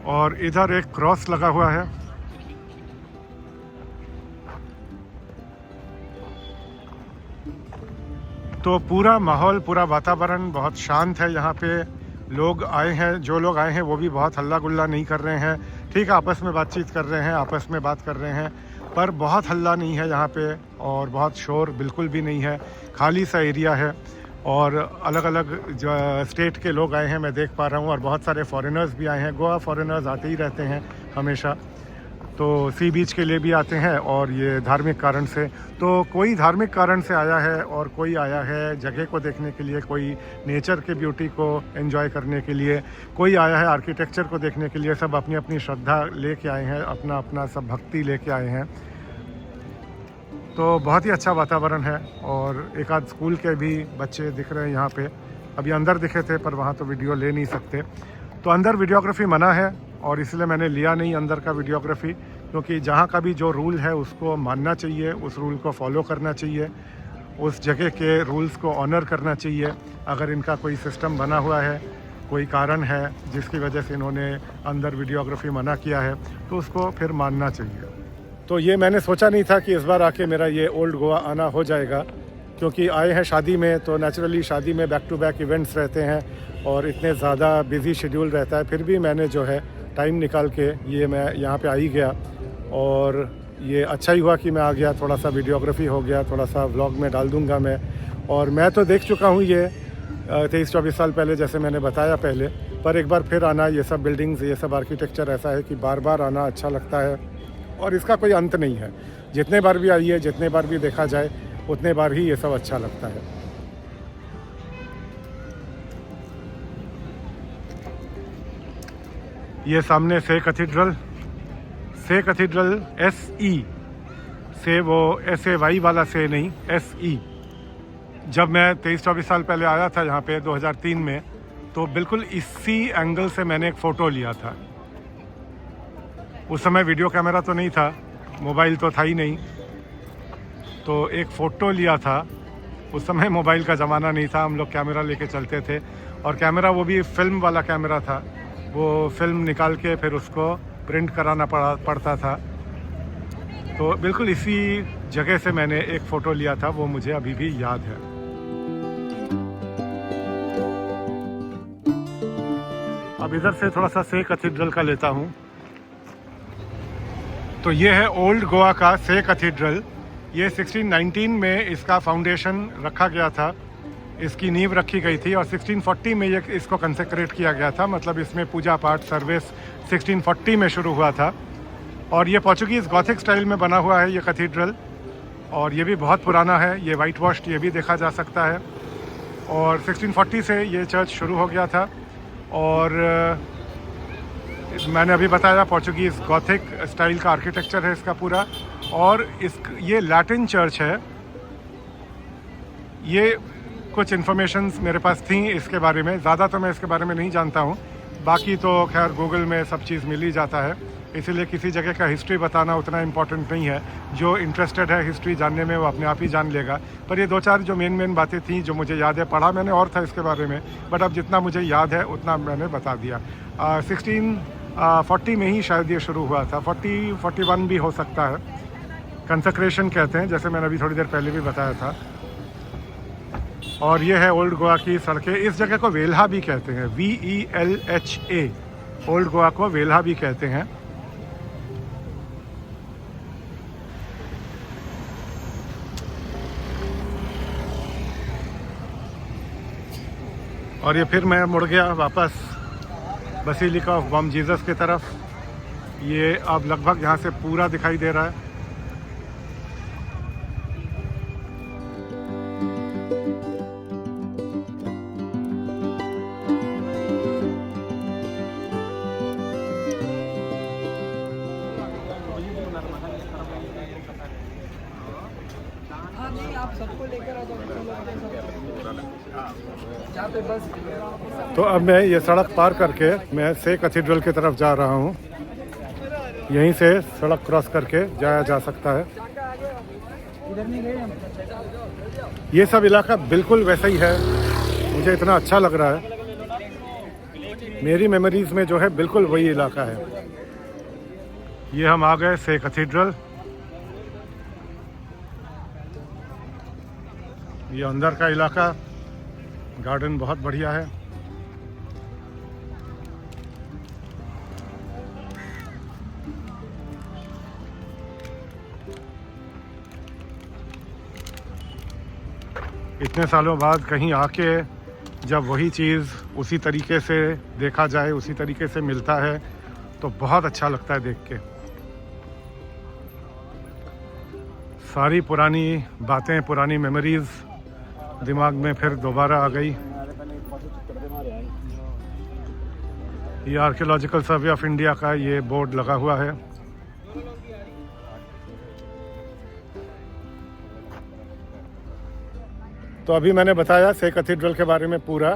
और इधर एक क्रॉस लगा हुआ है। तो पूरा माहौल, पूरा वातावरण बहुत शांत है। यहाँ पे लोग आए हैं, जो लोग आए हैं वो भी बहुत हल्ला गुल्ला नहीं कर रहे हैं, ठीक आपस में बातचीत कर रहे हैं, आपस में बात कर रहे हैं, पर बहुत हल्ला नहीं है यहाँ पे, और बहुत शोर बिल्कुल भी नहीं है, खाली सा एरिया है। और अलग अलग जो स्टेट के लोग आए हैं मैं देख पा रहा हूँ, और बहुत सारे फॉरेनर्स भी आए हैं। गोवा फॉरेनर्स आते ही रहते हैं हमेशा, तो सी बीच के लिए भी आते हैं, और ये धार्मिक कारण से। तो कोई धार्मिक कारण से आया है, और कोई आया है जगह को देखने के लिए, कोई नेचर के ब्यूटी को एंजॉय करने के लिए, कोई आया है आर्किटेक्चर को देखने के लिए। सब अपनी अपनी श्रद्धा लेके आए हैं, अपना अपना सब भक्ति लेके आए हैं। तो बहुत ही अच्छा वातावरण है, और एक आध स्कूल के भी बच्चे दिख रहे हैं यहाँ पे। अभी अंदर दिखे थे पर वहाँ तो वीडियो ले नहीं सकते, तो अंदर वीडियोग्राफी मना है, और इसलिए मैंने लिया नहीं अंदर का वीडियोग्राफी, क्योंकि जहाँ का भी जो रूल है उसको मानना चाहिए, उस रूल को फॉलो करना चाहिए, उस जगह के रूल्स को ऑनर करना चाहिए। अगर इनका कोई सिस्टम बना हुआ है, कोई कारण है जिसकी वजह से इन्होंने अंदर वीडियोग्राफी मना किया है, तो उसको फिर मानना चाहिए। तो ये मैंने सोचा नहीं था कि इस बार आके मेरा ये ओल्ड गोवा आना हो जाएगा, क्योंकि आए हैं शादी में, तो नेचुरली शादी में बैक टू बैक इवेंट्स रहते हैं और इतने ज़्यादा बिजी शेड्यूल रहता है। फिर भी मैंने जो है टाइम निकाल के ये मैं यहाँ पे आ ही गया, और ये अच्छा ही हुआ कि मैं आ गया। थोड़ा सा वीडियोग्राफी हो गया, थोड़ा सा व्लॉग में डाल दूँगा मैं। और मैं तो देख चुका हूँ ये 23-24 साल पहले, जैसे मैंने बताया पहले, पर एक बार फिर आना, ये सब बिल्डिंग्स, ये सब आर्किटेक्चर ऐसा है कि बार बार आना अच्छा लगता है, और इसका कोई अंत नहीं है। जितने बार भी आइए, जितने बार भी देखा जाए, उतने बार ही ये सब अच्छा लगता है। ये सामने से कैथेड्रल SE से, वो SAY वाला से नहीं, SE। जब मैं 23-24 साल पहले आया था यहाँ पे 2003 में, तो बिल्कुल इसी एंगल से मैंने एक फ़ोटो लिया था। उस समय वीडियो कैमरा तो नहीं था, मोबाइल तो था ही नहीं, तो एक फ़ोटो लिया था। उस समय मोबाइल का ज़माना नहीं था, हम लोग कैमरा लेके चलते थे, और कैमरा वो भी फिल्म वाला कैमरा था। वो फिल्म निकाल के फिर उसको प्रिंट कराना पड़ता था। तो बिल्कुल इसी जगह से मैंने एक फ़ोटो लिया था, वो मुझे अभी भी याद है। अब इधर से थोड़ा सा से कैथेड्रल का लेता हूँ। तो ये है ओल्ड गोवा का से कैथेड्रल। ये 1619 में इसका फाउंडेशन रखा गया था, इसकी नींव रखी गई थी और 1640 में ये इसको कंसेक्रेट किया गया था। मतलब इसमें पूजा पाठ सर्विस 1640 में शुरू हुआ था। और ये पोर्चुगीज़ गॉथिक स्टाइल में बना हुआ है ये कैथेड्रल, और ये भी बहुत पुराना है। ये वाइट वॉश्ड ये भी देखा जा सकता है। और 1640 से ये चर्च शुरू हो गया था। और मैंने अभी बताया पोर्चुगीज़ गॉथिक स्टाइल का आर्किटेक्चर है इसका पूरा। और ये लैटिन चर्च है। ये कुछ इन्फॉर्मेशंस मेरे पास थी इसके बारे में, ज़्यादा तो मैं इसके बारे में नहीं जानता हूँ। बाकी तो खैर गूगल में सब चीज़ मिल ही जाता है, इसीलिए किसी जगह का हिस्ट्री बताना उतना इम्पोर्टेंट नहीं है। जो इंटरेस्टेड है हिस्ट्री जानने में वो अपने आप ही जान लेगा। पर ये 2-4 जो मेन बातें थी जो मुझे याद है, पढ़ा मैंने और था इसके बारे में, बट अब जितना मुझे याद है उतना मैंने बता दिया। 1640 में ही शायद ये शुरू हुआ था, 40-41 भी हो सकता है। कंसेक्रेशन कहते हैं, जैसे मैंने अभी थोड़ी देर पहले भी बताया था। और ये है ओल्ड गोवा की सड़कें। इस जगह को वेल्हा भी कहते हैं, VELHA। ओल्ड गोवा को वेल्हा भी कहते हैं। और ये फिर मैं मुड़ गया वापस बसिलिका ऑफ बॉम जीसस की तरफ। ये अब लगभग यहाँ से पूरा दिखाई दे रहा है। तो अब मैं ये सड़क पार करके मैं से कैथेड्रल की तरफ जा रहा हूँ। यहीं से सड़क क्रॉस करके जाया जा सकता है। ये सब इलाका बिल्कुल वैसा ही है, मुझे इतना अच्छा लग रहा है। मेरी मेमोरीज में जो है बिल्कुल वही इलाका है। ये हम आ गए से कैथेड्रल। ये अंदर का इलाका, गार्डन बहुत बढ़िया है। इतने सालों बाद कहीं आके जब वही चीज़ उसी तरीके से देखा जाए, उसी तरीके से मिलता है, तो बहुत अच्छा लगता है देख के। सारी पुरानी बातें, पुरानी मेमोरीज दिमाग में फिर दोबारा आ गई। ये आर्कियोलॉजिकल सर्वे ऑफ इंडिया का ये बोर्ड लगा हुआ है। तो अभी मैंने बताया से कैथेड्रल के बारे में पूरा।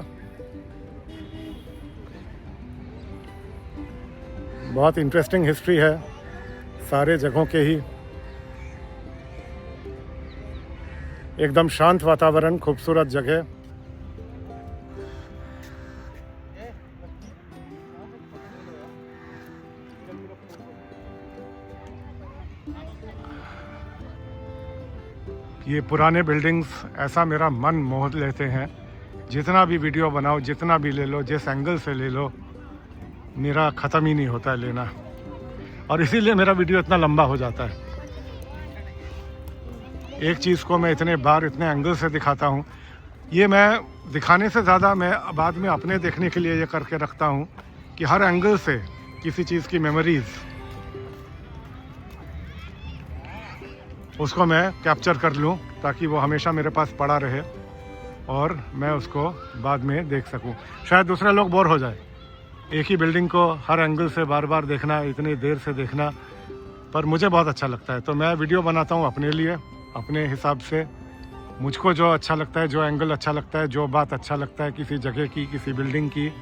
बहुत इंटरेस्टिंग हिस्ट्री है सारे जगहों के ही। एकदम शांत वातावरण, खूबसूरत जगह। ये पुराने बिल्डिंग्स ऐसा मेरा मन मोह लेते हैं। जितना भी वीडियो बनाओ, जितना भी ले लो, जिस एंगल से ले लो, मेरा ख़त्म ही नहीं होता है लेना। और इसीलिए मेरा वीडियो इतना लंबा हो जाता है। एक चीज़ को मैं इतने बार इतने एंगल से दिखाता हूँ। ये मैं दिखाने से ज़्यादा मैं बाद में अपने देखने के लिए ये करके रखता हूँ कि हर एंगल से किसी चीज़ की मेमोरीज़ उसको मैं कैप्चर कर लूँ, ताकि वो हमेशा मेरे पास पड़ा रहे और मैं उसको बाद में देख सकूँ। शायद दूसरे लोग बोर हो जाए एक ही बिल्डिंग को हर एंगल से बार बार देखना, इतनी देर से देखना, पर मुझे बहुत अच्छा लगता है। तो मैं वीडियो बनाता हूँ अपने लिए, अपने हिसाब से। मुझको जो अच्छा लगता है, जो एंगल अच्छा लगता है, जो बात अच्छा लगता है किसी जगह की, किसी बिल्डिंग की,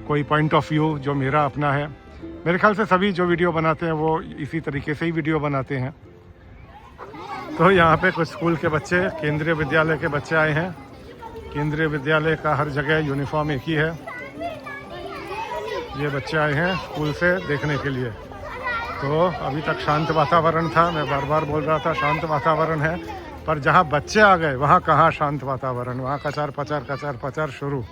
कोई पॉइंट ऑफ व्यू जो मेरा अपना है। मेरे ख्याल से सभी जो वीडियो बनाते हैं वो इसी तरीके से ही वीडियो बनाते हैं। तो यहाँ पे कुछ स्कूल के बच्चे, केंद्रीय विद्यालय के बच्चे आए हैं। केंद्रीय विद्यालय का हर जगह यूनिफॉर्म एक ही है। ये बच्चे आए हैं स्कूल से देखने के लिए। तो अभी तक शांत वातावरण था, मैं बार बार बोल रहा था शांत वातावरण है, पर जहाँ बच्चे आ गए वहाँ कहाँ शांत वातावरण, वहाँ कचार पचार शुरू।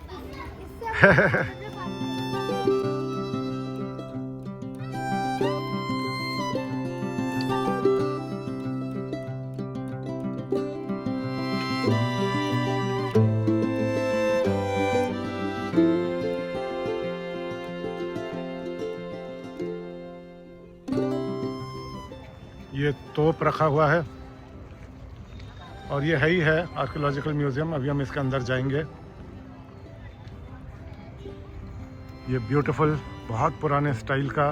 ये तोप रखा हुआ है और ये है ही है आर्कियोलॉजिकल म्यूज़ियम। अभी हम इसके अंदर जाएंगे। ये ब्यूटीफुल बहुत पुराने स्टाइल का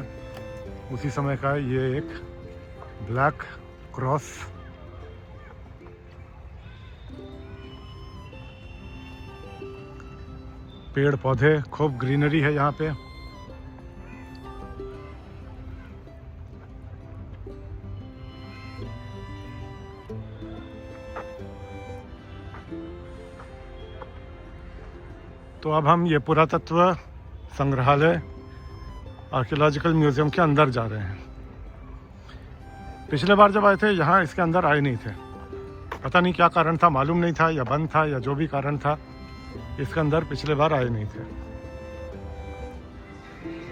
उसी समय का ये एक ब्लैक क्रॉस। पेड़ पौधे खूब ग्रीनरी है यहाँ पे। तो अब हम ये पुरातत्व संग्रहालय आर्कियोलॉजिकल म्यूज़ियम के अंदर जा रहे हैं। पिछले बार जब आए थे यहाँ इसके अंदर आए नहीं थे, पता नहीं क्या कारण था, मालूम नहीं था या बंद था या जो भी कारण था, इसके अंदर पिछले बार आए नहीं थे।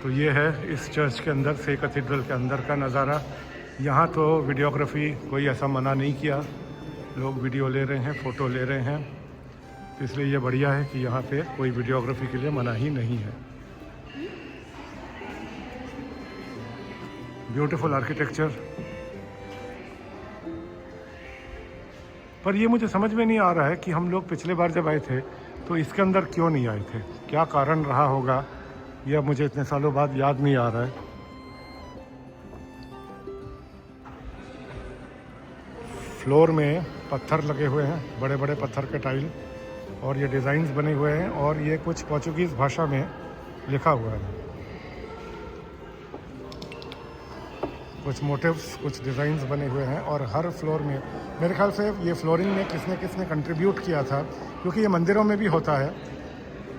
तो ये है इस चर्च के अंदर से कैथेड्रल के अंदर का नज़ारा। यहाँ तो वीडियोग्राफी कोई ऐसा मना नहीं किया, लोग वीडियो ले रहे हैं, फ़ोटो ले रहे हैं, इसलिए ये बढ़िया है कि यहाँ पे कोई वीडियोग्राफी के लिए मना ही नहीं है। Beautiful architecture. पर ये मुझे समझ में नहीं आ रहा है कि हम लोग पिछले बार जब आए थे तो इसके अंदर क्यों नहीं आए थे, क्या कारण रहा होगा, यह मुझे इतने सालों बाद याद नहीं आ रहा है। फ्लोर में पत्थर लगे हुए हैं, बड़े बड़े पत्थर के टाइल, और ये डिज़ाइंस बने हुए हैं और ये कुछ पोर्चुगीज़ भाषा में लिखा हुआ है। कुछ मोटिव्स, कुछ डिज़ाइंस बने हुए हैं और हर फ्लोर में मेरे ख्याल से ये फ्लोरिंग में किसने किसने कंट्रीब्यूट किया था, क्योंकि ये मंदिरों में भी होता है।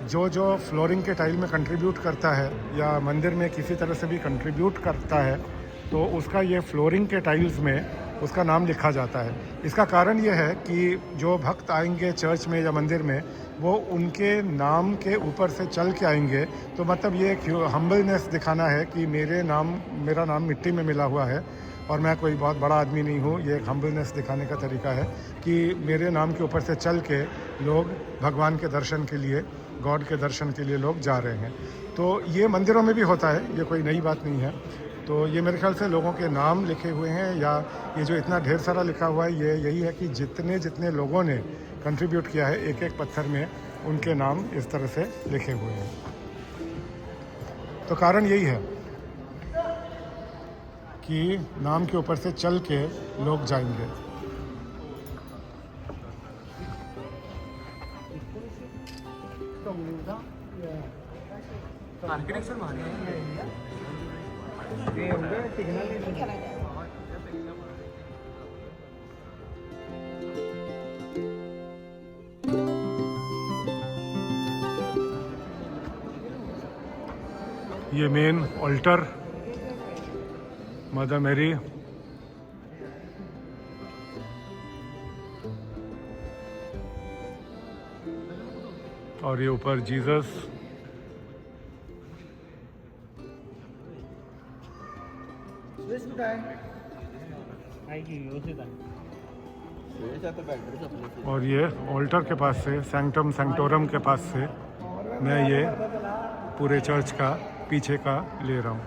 जो फ्लोरिंग के टाइल में कंट्रीब्यूट करता है या मंदिर में किसी तरह से भी कंट्रीब्यूट करता है तो उसका ये फ्लोरिंग के टाइल्स में उसका नाम लिखा जाता है। इसका कारण ये है कि जो भक्त आएंगे चर्च में या मंदिर में वो उनके नाम के ऊपर से चल के आएंगे, तो मतलब ये एक हम्बलनेस दिखाना है कि मेरा नाम मिट्टी में मिला हुआ है और मैं कोई बहुत बड़ा आदमी नहीं हूँ। ये एक हम्बलनेस दिखाने का तरीका है कि मेरे नाम के ऊपर से चल के लोग भगवान के दर्शन के लिए, गॉड के दर्शन के लिए लोग जा रहे हैं। तो ये मंदिरों में भी होता है, ये कोई नई बात नहीं है। तो ये मेरे ख्याल से लोगों के नाम लिखे हुए हैं, या ये जो इतना ढेर सारा लिखा हुआ है ये यही है कि जितने जितने लोगों ने कंट्रीब्यूट किया है एक एक पत्थर में उनके नाम इस तरह से लिखे हुए हैं। तो कारण यही है कि नाम के ऊपर से चल के लोग जाएंगे। ये मेन ऑल्टर मदर मैरी, और ये ऊपर जीसस। और ये ऑल्टर के पास से, सैंक्टम सैंक्टोरम के पास से मैं ये पूरे चर्च का पीछे का ले रहा हूँ।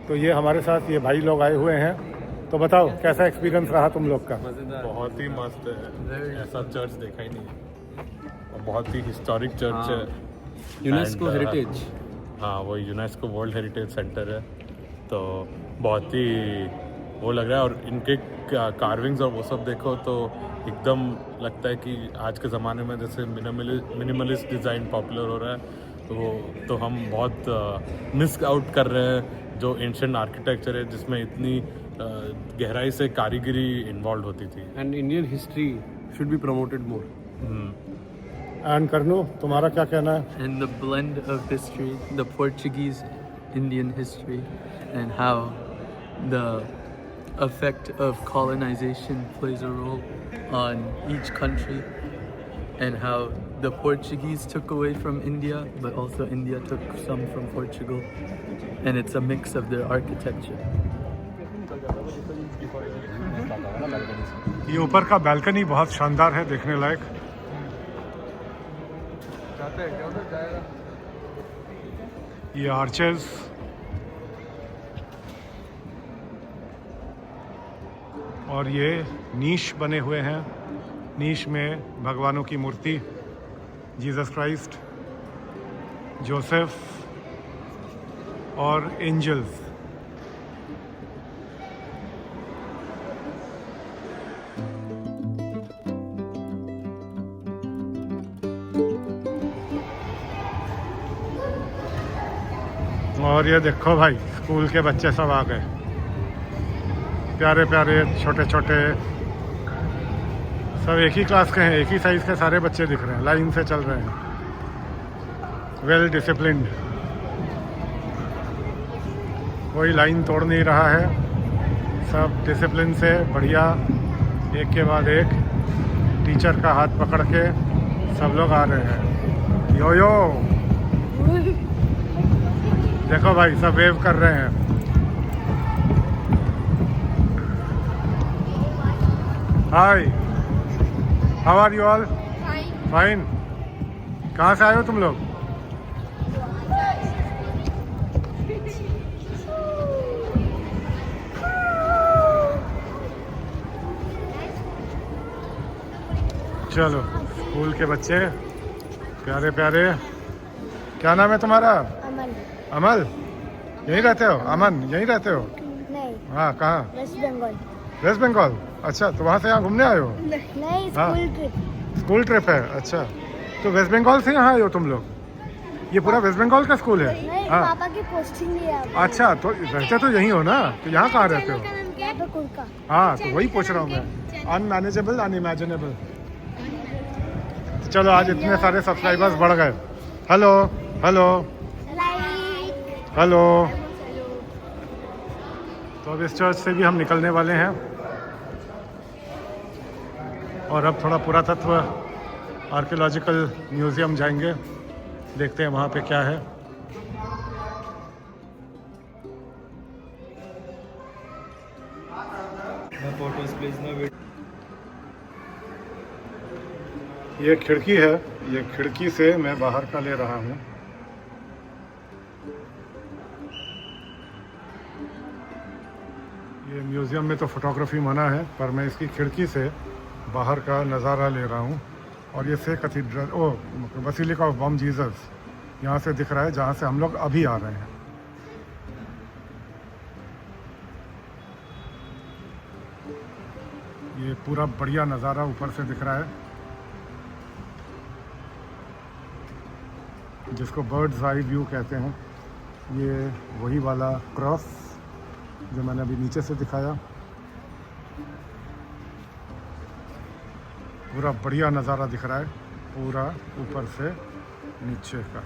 तो ये हमारे साथ ये भाई लोग आए हुए हैं, तो बताओ कैसा एक्सपीरियंस रहा तुम लोग का? बहुत ही मस्त है, ऐसा चर्च देखा ही नहीं है और बहुत ही हिस्टोरिक चर्च है। UNESCO heritage. हाँ, वो यूनेस्को वर्ल्ड हेरिटेज सेंटर है, तो बहुत ही वो लग रहा है। और इनके कार्विंग्स और वो सब देखो तो एकदम लगता है कि आज के ज़माने में जैसे मिनिमलिस्ट डिज़ाइन पॉपुलर हो रहा है, तो हम बहुत मिस आउट कर रहे हैं जो एंशिएंट आर्किटेक्चर है जिसमें इतनी गहराई से कारीगरी इन्वॉल्व होती थी। And Indian history should be promoted more. And करनू, तुम्हारा क्या कहना है? And the blend of history, the Portuguese Indian history, and how the effect of colonization plays a role on each country, and how the Portuguese took away from India, but also India took some from Portugal, and it's a mix of their architecture. ये ऊपर का balcony बहुत शानदार है, देखने लायक। ये arches और ये नीश बने हुए हैं। नीश में भगवानों की मूर्ति, जीसस क्राइस्ट, जोसेफ और एंजल्स। और ये देखो भाई, स्कूल के बच्चे सब आ गए, प्यारे प्यारे छोटे छोटे, सब एक ही क्लास के हैं, एक ही साइज के सारे बच्चे दिख रहे हैं, लाइन से चल रहे हैं, वेल डिसिप्लिन्ड, कोई लाइन तोड़ नहीं रहा है, सब डिसिप्लिन से बढ़िया एक के बाद एक टीचर का हाथ पकड़ के सब लोग आ रहे हैं। यो यो देखो भाई, सब वेव कर रहे हैं। Hi, how are you all? Fine. कहाँ से आए हो तुम लोग? चलो, स्कूल के बच्चे प्यारे प्यारे। क्या नाम है तुम्हारा? अमन। अमल, यहीं रहते हो? अमन, यहीं रहते हो? नहीं, हाँ, कहाँ? वेस्ट बंगाल। वेस्ट बंगाल। अच्छा, तो वहाँ से यहाँ घूमने आए हो? नहीं, हाँ। School trip. स्कूल ट्रिप है। अच्छा, तो वेस्ट बंगाल से यहाँ आए हो तुम लोग? ये पूरा वेस्ट बंगाल का स्कूल है? नहीं, हाँ। पापा की पोस्टिंग ली है। अच्छा, तो रहते तो यहीं हो ना, तो यहाँ कहाँ रहते हो? यहाँ पे कुलका। हाँ, तो वही पूछ रहा हूँ मैं, अनमैनेजेबल, अनइमेजिनेबल। चलो, आज इतने सारे सब्सक्राइबर्स बढ़ गए। Hello hello hello. तो अब इस चर्च से भी हम निकलने वाले हैं और अब थोड़ा पुरातत्व आर्कियोलॉजिकल म्यूज़ियम जाएंगे, देखते हैं वहाँ पे क्या है। ये खिड़की है, ये खिड़की से मैं बाहर का ले रहा हूँ। ये म्यूज़ियम में तो फोटोग्राफी मना है, पर मैं इसकी खिड़की से बाहर का नज़ारा ले रहा हूँ। और ये से कैथीड्रल, ओ बसिलिका ऑफ बॉम जीसस यहाँ से दिख रहा है, जहाँ से हम लोग अभी आ रहे हैं। ये पूरा बढ़िया नज़ारा ऊपर से दिख रहा है, जिसको बर्ड्स आई व्यू कहते हैं। ये वही वाला क्रॉस जो मैंने अभी नीचे से दिखाया। पूरा बढ़िया नज़ारा दिख रहा है, पूरा ऊपर से नीचे का।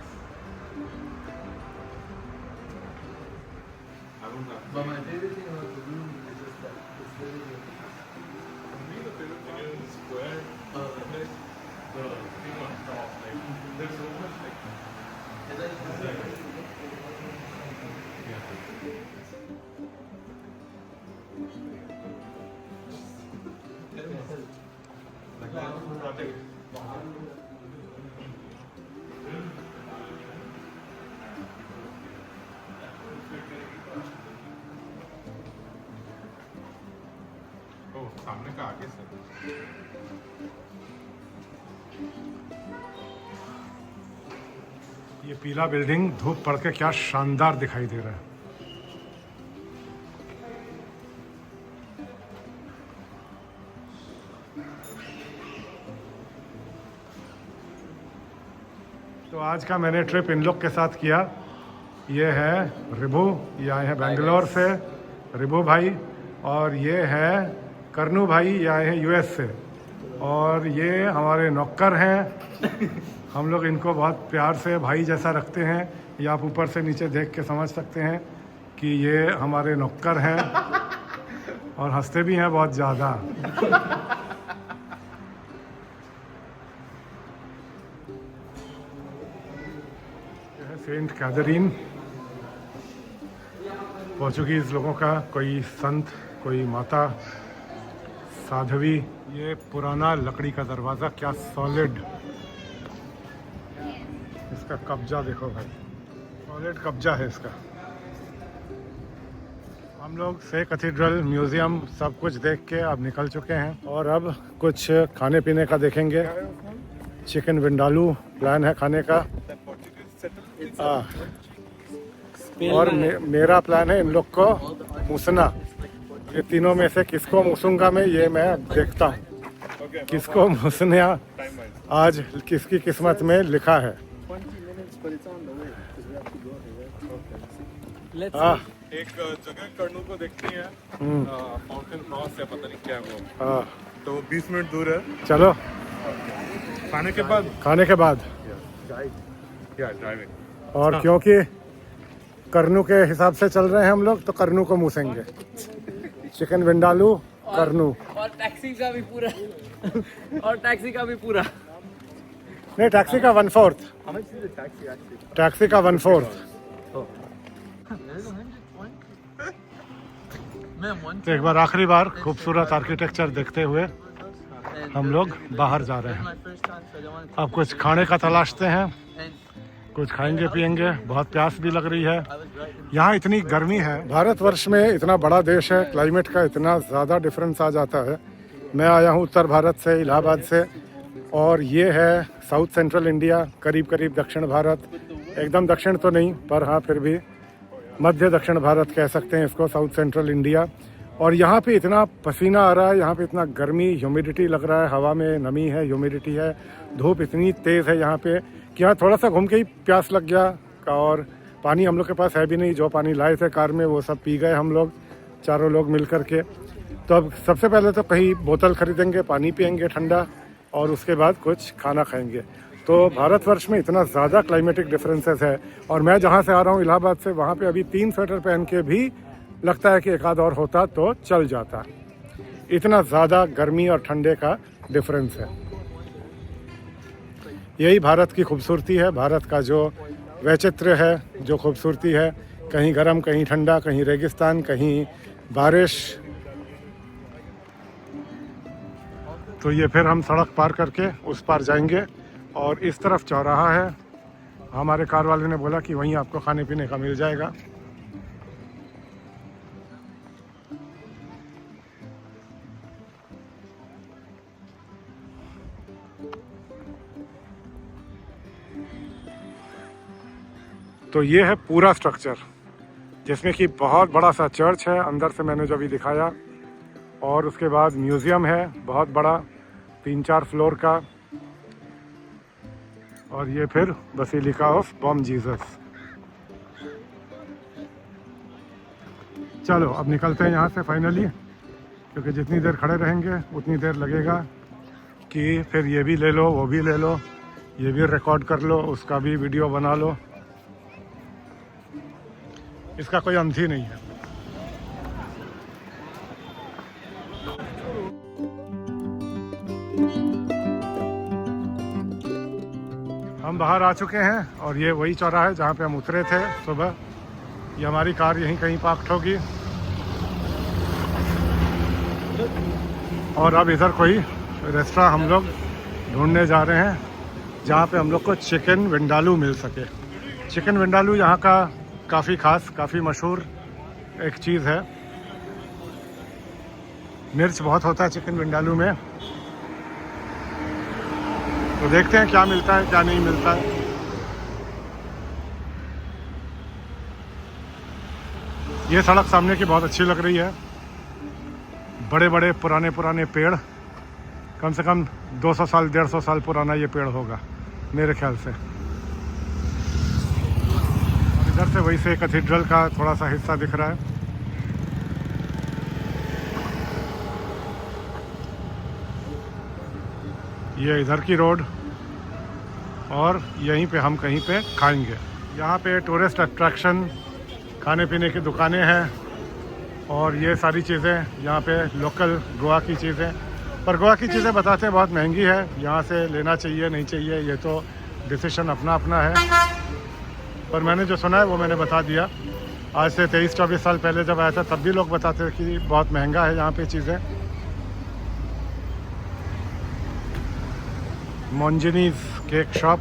सामने का आगे से ये पीला बिल्डिंग धूप पड़ के क्या शानदार दिखाई दे रहा है। तो आज का मैंने ट्रिप इन लोग के साथ किया। ये है रिभू, ये आए हैं बेंगलोर से, रिभू भाई। और ये है करनू भाई, ये आए हैं यूएस से। और ये हमारे नौकर हैं। हम लोग इनको बहुत प्यार से भाई जैसा रखते हैं। ये आप ऊपर से नीचे देख के समझ सकते हैं कि ये हमारे नौकर हैं और हंसते भी हैं बहुत ज़्यादा। सेंट कैथरीन, पोर्चुगीज़ लोगों का कोई संत, कोई माता, साध्वी। ये पुराना लकड़ी का दरवाज़ा, क्या सॉलिड, इसका कब्जा देखो भाई, सॉलिड कब्जा है इसका। हम लोग से कैथेड्रल म्यूजियम सब कुछ देख के अब निकल चुके हैं और अब कुछ खाने पीने का देखेंगे। चिकन विंडालू प्लान है खाने का। और मेरा प्लान है इन लोग को मूसना। ये तीनों में से किसको मूसूंगा मैं, ये मैं देखता हूँ किसको मूसना आज किसकी किस्मत में लिखा है। हाँ एक जगह कर्नू को देखती है, फाउंटेन क्रॉस है, पता नहीं क्या है वो। हाँ तो 20 मिनट दूर है। चलो खाने के बाद खाने के बाद। ड्राइविंग। और क्योंकि करनू के हिसाब से चल रहे हैं हम लोग तो करनू को मूसेंगे। चिकन विंडालू करनू और टैक्सी का भी पूरा और टैक्सी का भी पूरा। नहीं, टैक्सी का 1/4। टैक्सी का 1/4। तो एक बार आखिरी बार खूबसूरत आर्किटेक्चर देखते हुए हम लोग बाहर जा रहे हैं। अब कुछ खाने का तलाशते हैं, कुछ खाएंगे पिएंगे। बहुत प्यास भी लग रही है। यहाँ इतनी गर्मी है। भारतवर्ष में इतना बड़ा देश है, क्लाइमेट का इतना ज़्यादा डिफरेंस आ जाता है। मैं आया हूँ उत्तर भारत से, इलाहाबाद से, और ये है साउथ सेंट्रल इंडिया, करीब करीब दक्षिण भारत। एकदम दक्षिण तो नहीं, पर हाँ फिर भी मध्य दक्षिण भारत कह सकते हैं इसको, साउथ सेंट्रल इंडिया। और यहाँ पे इतना पसीना आ रहा है, यहाँ पे इतना गर्मी, ह्यूमिडिटी लग रहा है, हवा में नमी है, ह्यूमिडिटी है, धूप इतनी तेज़ है यहाँ पे कि यहाँ थोड़ा सा घूम के ही प्यास लग गया। और पानी हम लोग के पास है भी नहीं, जो पानी लाए थे कार में वो सब पी गए हम लोग, चारों लोग मिल कर के। तो अब सबसे पहले तो कहीं बोतल खरीदेंगे, पानी पियेंगे ठंडा, और उसके बाद कुछ खाना खाएंगे। तो भारतवर्ष में इतना ज़्यादा क्लाइमेटिक डिफरेंसेस है। और मैं जहाँ से आ रहा हूँ इलाहाबाद से, वहाँ पे अभी 3 स्वेटर पहन के भी लगता है कि एक आध और होता तो चल जाता। इतना ज़्यादा गर्मी और ठंडे का डिफरेंस है। यही भारत की खूबसूरती है, भारत का जो वैचित्र्य है, जो खूबसूरती है। कहीं गर्म, कहीं ठंडा, कहीं रेगिस्तान, कहीं बारिश। तो ये फिर हम सड़क पार करके उस पार जाएंगे और इस तरफ चौराहा है। हमारे कार वाले ने बोला कि वहीं आपको खाने पीने का मिल जाएगा। तो ये है पूरा स्ट्रक्चर, जिसमें कि बहुत बड़ा सा चर्च है अंदर से, मैंने जो अभी दिखाया। और उसके बाद म्यूज़ियम है बहुत बड़ा, 3-4 फ्लोर का। और ये फिर बसिलिका ऑफ बॉम जीसस। चलो अब निकलते हैं यहाँ से फाइनली, क्योंकि जितनी देर खड़े रहेंगे उतनी देर लगेगा कि फिर ये भी ले लो, वो भी ले लो, ये भी रिकॉर्ड कर लो, उसका भी वीडियो बना लो। इसका कोई अंत ही नहीं है। हम बाहर आ चुके हैं और ये वही चौराहा है जहाँ पे हम उतरे थे सुबह। ये हमारी कार यहीं कहीं पार्क होगी। और अब इधर कोई रेस्टोरेंट हम लोग ढूंढने जा रहे हैं जहाँ पे हम लोग को चिकन विंडालू मिल सके। चिकन विंडालू यहाँ का काफ़ी खास, काफ़ी मशहूर एक चीज़ है। मिर्च बहुत होता है चिकन विंडालू में। तो देखते हैं क्या मिलता है क्या नहीं मिलता है। ये सड़क सामने की बहुत अच्छी लग रही है। बड़े बड़े पुराने पेड़, कम से कम 200 साल 150 साल पुराना ये पेड़ होगा मेरे ख्याल से। और इधर से वही से कैथेड्रल का थोड़ा सा हिस्सा दिख रहा है। ये इधर की रोड, और यहीं पे हम कहीं पे खाएंगे। यहाँ पे टूरिस्ट अट्रैक्शन, खाने पीने की दुकानें हैं, और ये सारी चीज़ें यहाँ पे लोकल गोवा की चीज़ें। पर गोवा की चीज़ें बताते हैं बहुत महंगी है, यहाँ से लेना चाहिए नहीं चाहिए ये तो डिसीजन अपना अपना है। पर मैंने जो सुना है वो मैंने बता दिया। आज से 23-24 साल पहले जब आया था तब भी लोग बताते थे कि बहुत महंगा है यहाँ पे चीज़ें। मोंजिनीज केक शॉप।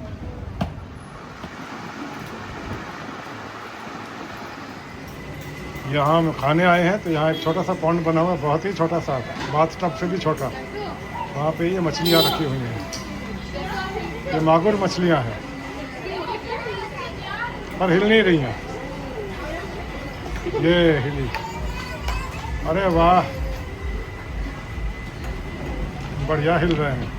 यहाँ हम खाने आए हैं तो यहाँ एक छोटा सा पॉन्ड बना हुआ है, बहुत ही छोटा सा, बाथ टब से भी छोटा। वहाँ पे ये मछलियाँ रखी हुई हैं, ये मागुर मछलियाँ हैं, पर हिल नहीं रही हैं। ये हिली, अरे वाह, बढ़िया हिल रहे हैं।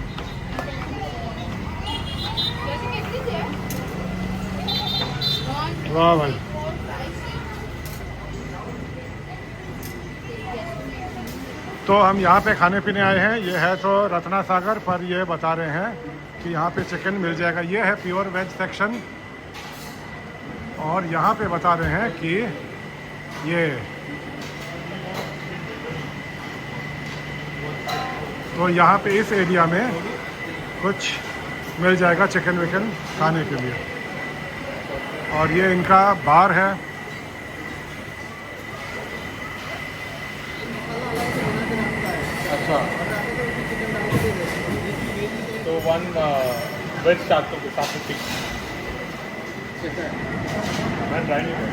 वाह भाई, तो हम यहाँ पे खाने पीने आए हैं। ये है तो रत्ना सागर, पर ये बता रहे हैं कि यहाँ पे चिकन मिल जाएगा। ये है प्योर वेज सेक्शन, और यहाँ पे बता रहे हैं कि ये तो यहाँ पे इस एरिया में कुछ मिल जाएगा चिकन विकन खाने के लिए। और ये इनका बार है। अच्छा, तो वन वेज साथ में मैं ट्राई नहीं करूँ।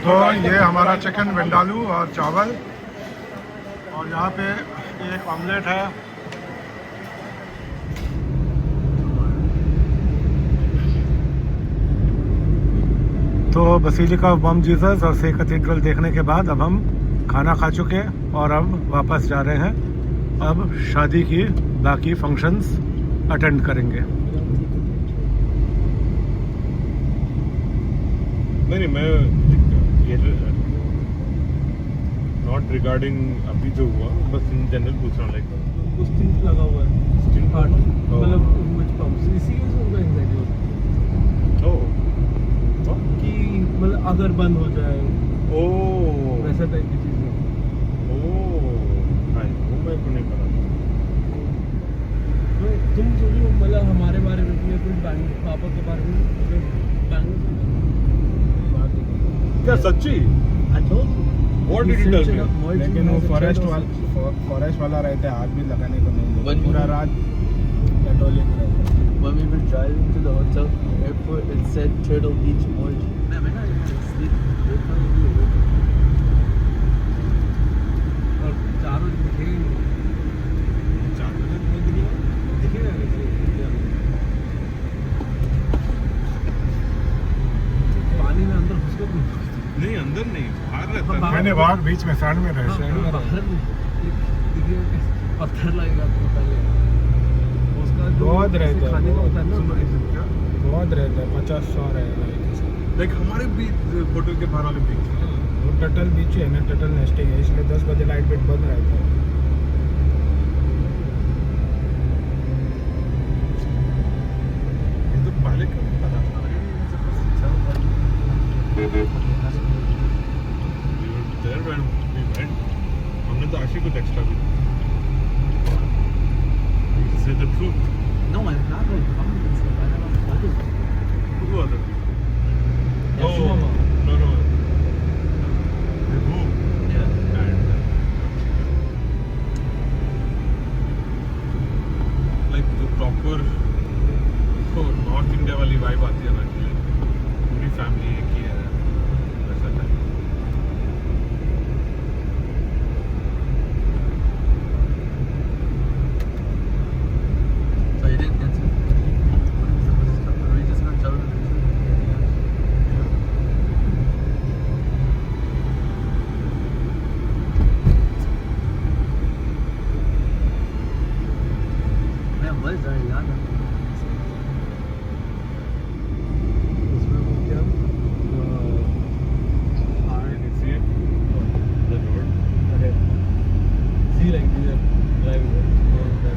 तो ये हमारा चिकन विंडालू और चावल, और यहाँ पे एक ऑमलेट है। तो बसीलिका ऑफ बम जीसस और से कैथेड्रल देखने के बाद अब हम खाना खा चुके हैं और अब वापस जा रहे हैं। अब शादी की बाकी फंक्शंस अटेंड करेंगे। नहीं, मैं ये नॉट रिगार्डिंग अभी जो हुआ, बस इन जनरल पूछ रहा हूँ। लाइक कुछ स्टिंट लगा हुआ है, Stint? Heart, Oh. मतलब कुछ पंप्स इसीलिए से उनका एंजाइटी होता है कि मतलब अगर बंद हो जाए वैसा टाइप की चीज़ है। वो मेरे को नहीं पता। तो तुम सोचो मतलब हमारे बारे में भी, कुछ पापा के बारे में क्या सच्ची? What did he tell me? लेकिन वो फॉरेस्ट वाला रहता है, आग भी लगाने को नहीं देता, पूरा रात पेट्रोलिंग में रहता है। When we were driving to the hotel airport, it said Turtle Beach Morgue. और चारों दिखेंगे दिखेगा पानी में अंदर घुस कर नहीं, अंदर नहीं, बाहर रहता है। मैंने बाहर बीच में साइड में रहे। पत्थर लगेगा तो पहले उसका जो बहुत रहता है, खाने का होता है ना, बहुत रहता है, 50-100 रहेगा। लाइक हमारे भी होटल के बाहर वाले बीच है। वो टटल बीच है ना, टटल नेस्टिंग है, इसलिए 10 बजे लाइट बिट बंद रहता है। ये तो पहले क्यों नहीं पता था? There when we went, हमने तो आशी कुछ एक्स्ट्रा भी say the truth. No, I'm not going to comment. Who other people? Yashimama. No. Who? Yeah. And like the proper North India वाली vibe आती है ना कि पूरी फैमिली एक ही है, वैसा type. So you didn't get to. Are we just gonna tell them? Man, what is Ariana? उसमें वो क्या Can you see it? The road. अरे see like driving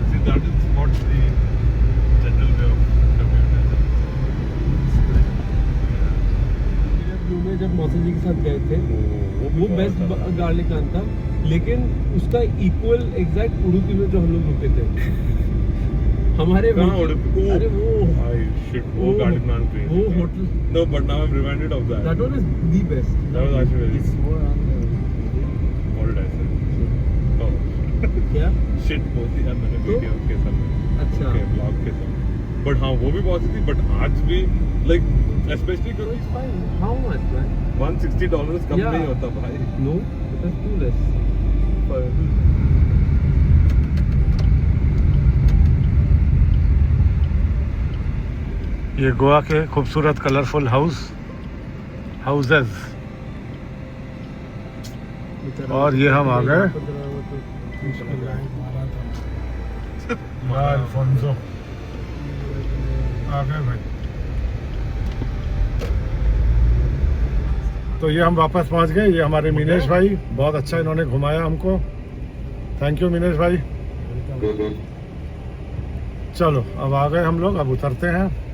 See, that is not the general way of commuting. में जब मौसी जी के साथ गए थे वो बेस्ट गार्लिक नान था, लेकिन उसका इक्वल एग्जैक्ट उडुपी में जो हम लोग रुके थे हमारे कहाँ उडुपी? अरे वो I should go garlic naan place. वो hotel No, but now I'm reminded of that. That one is the best. That was actually very. He swore on the. What did I say? Oh, क्या shit बोल दिया मैंने तो? Video के समय, अच्छा के ब्लॉग के समय। But हाँ वो भी बहुत थी, but आज भी like Especially So because it's fine. How much, man? $160 come Yeah. नहीं होता भाई. No, that's too less. For ये गोवा के खूबसूरत कलरफुल हाउसेस और ये हम आ गए अल्फोंसो आ गए भाई। तो ये हम वापस पहुंच गए। ये हमारे मिनेश भाई, बहुत अच्छा इन्होंने घुमाया हमको। थैंक यू मिनेश भाई। चलो अब आ गए हम लोग, अब उतरते हैं।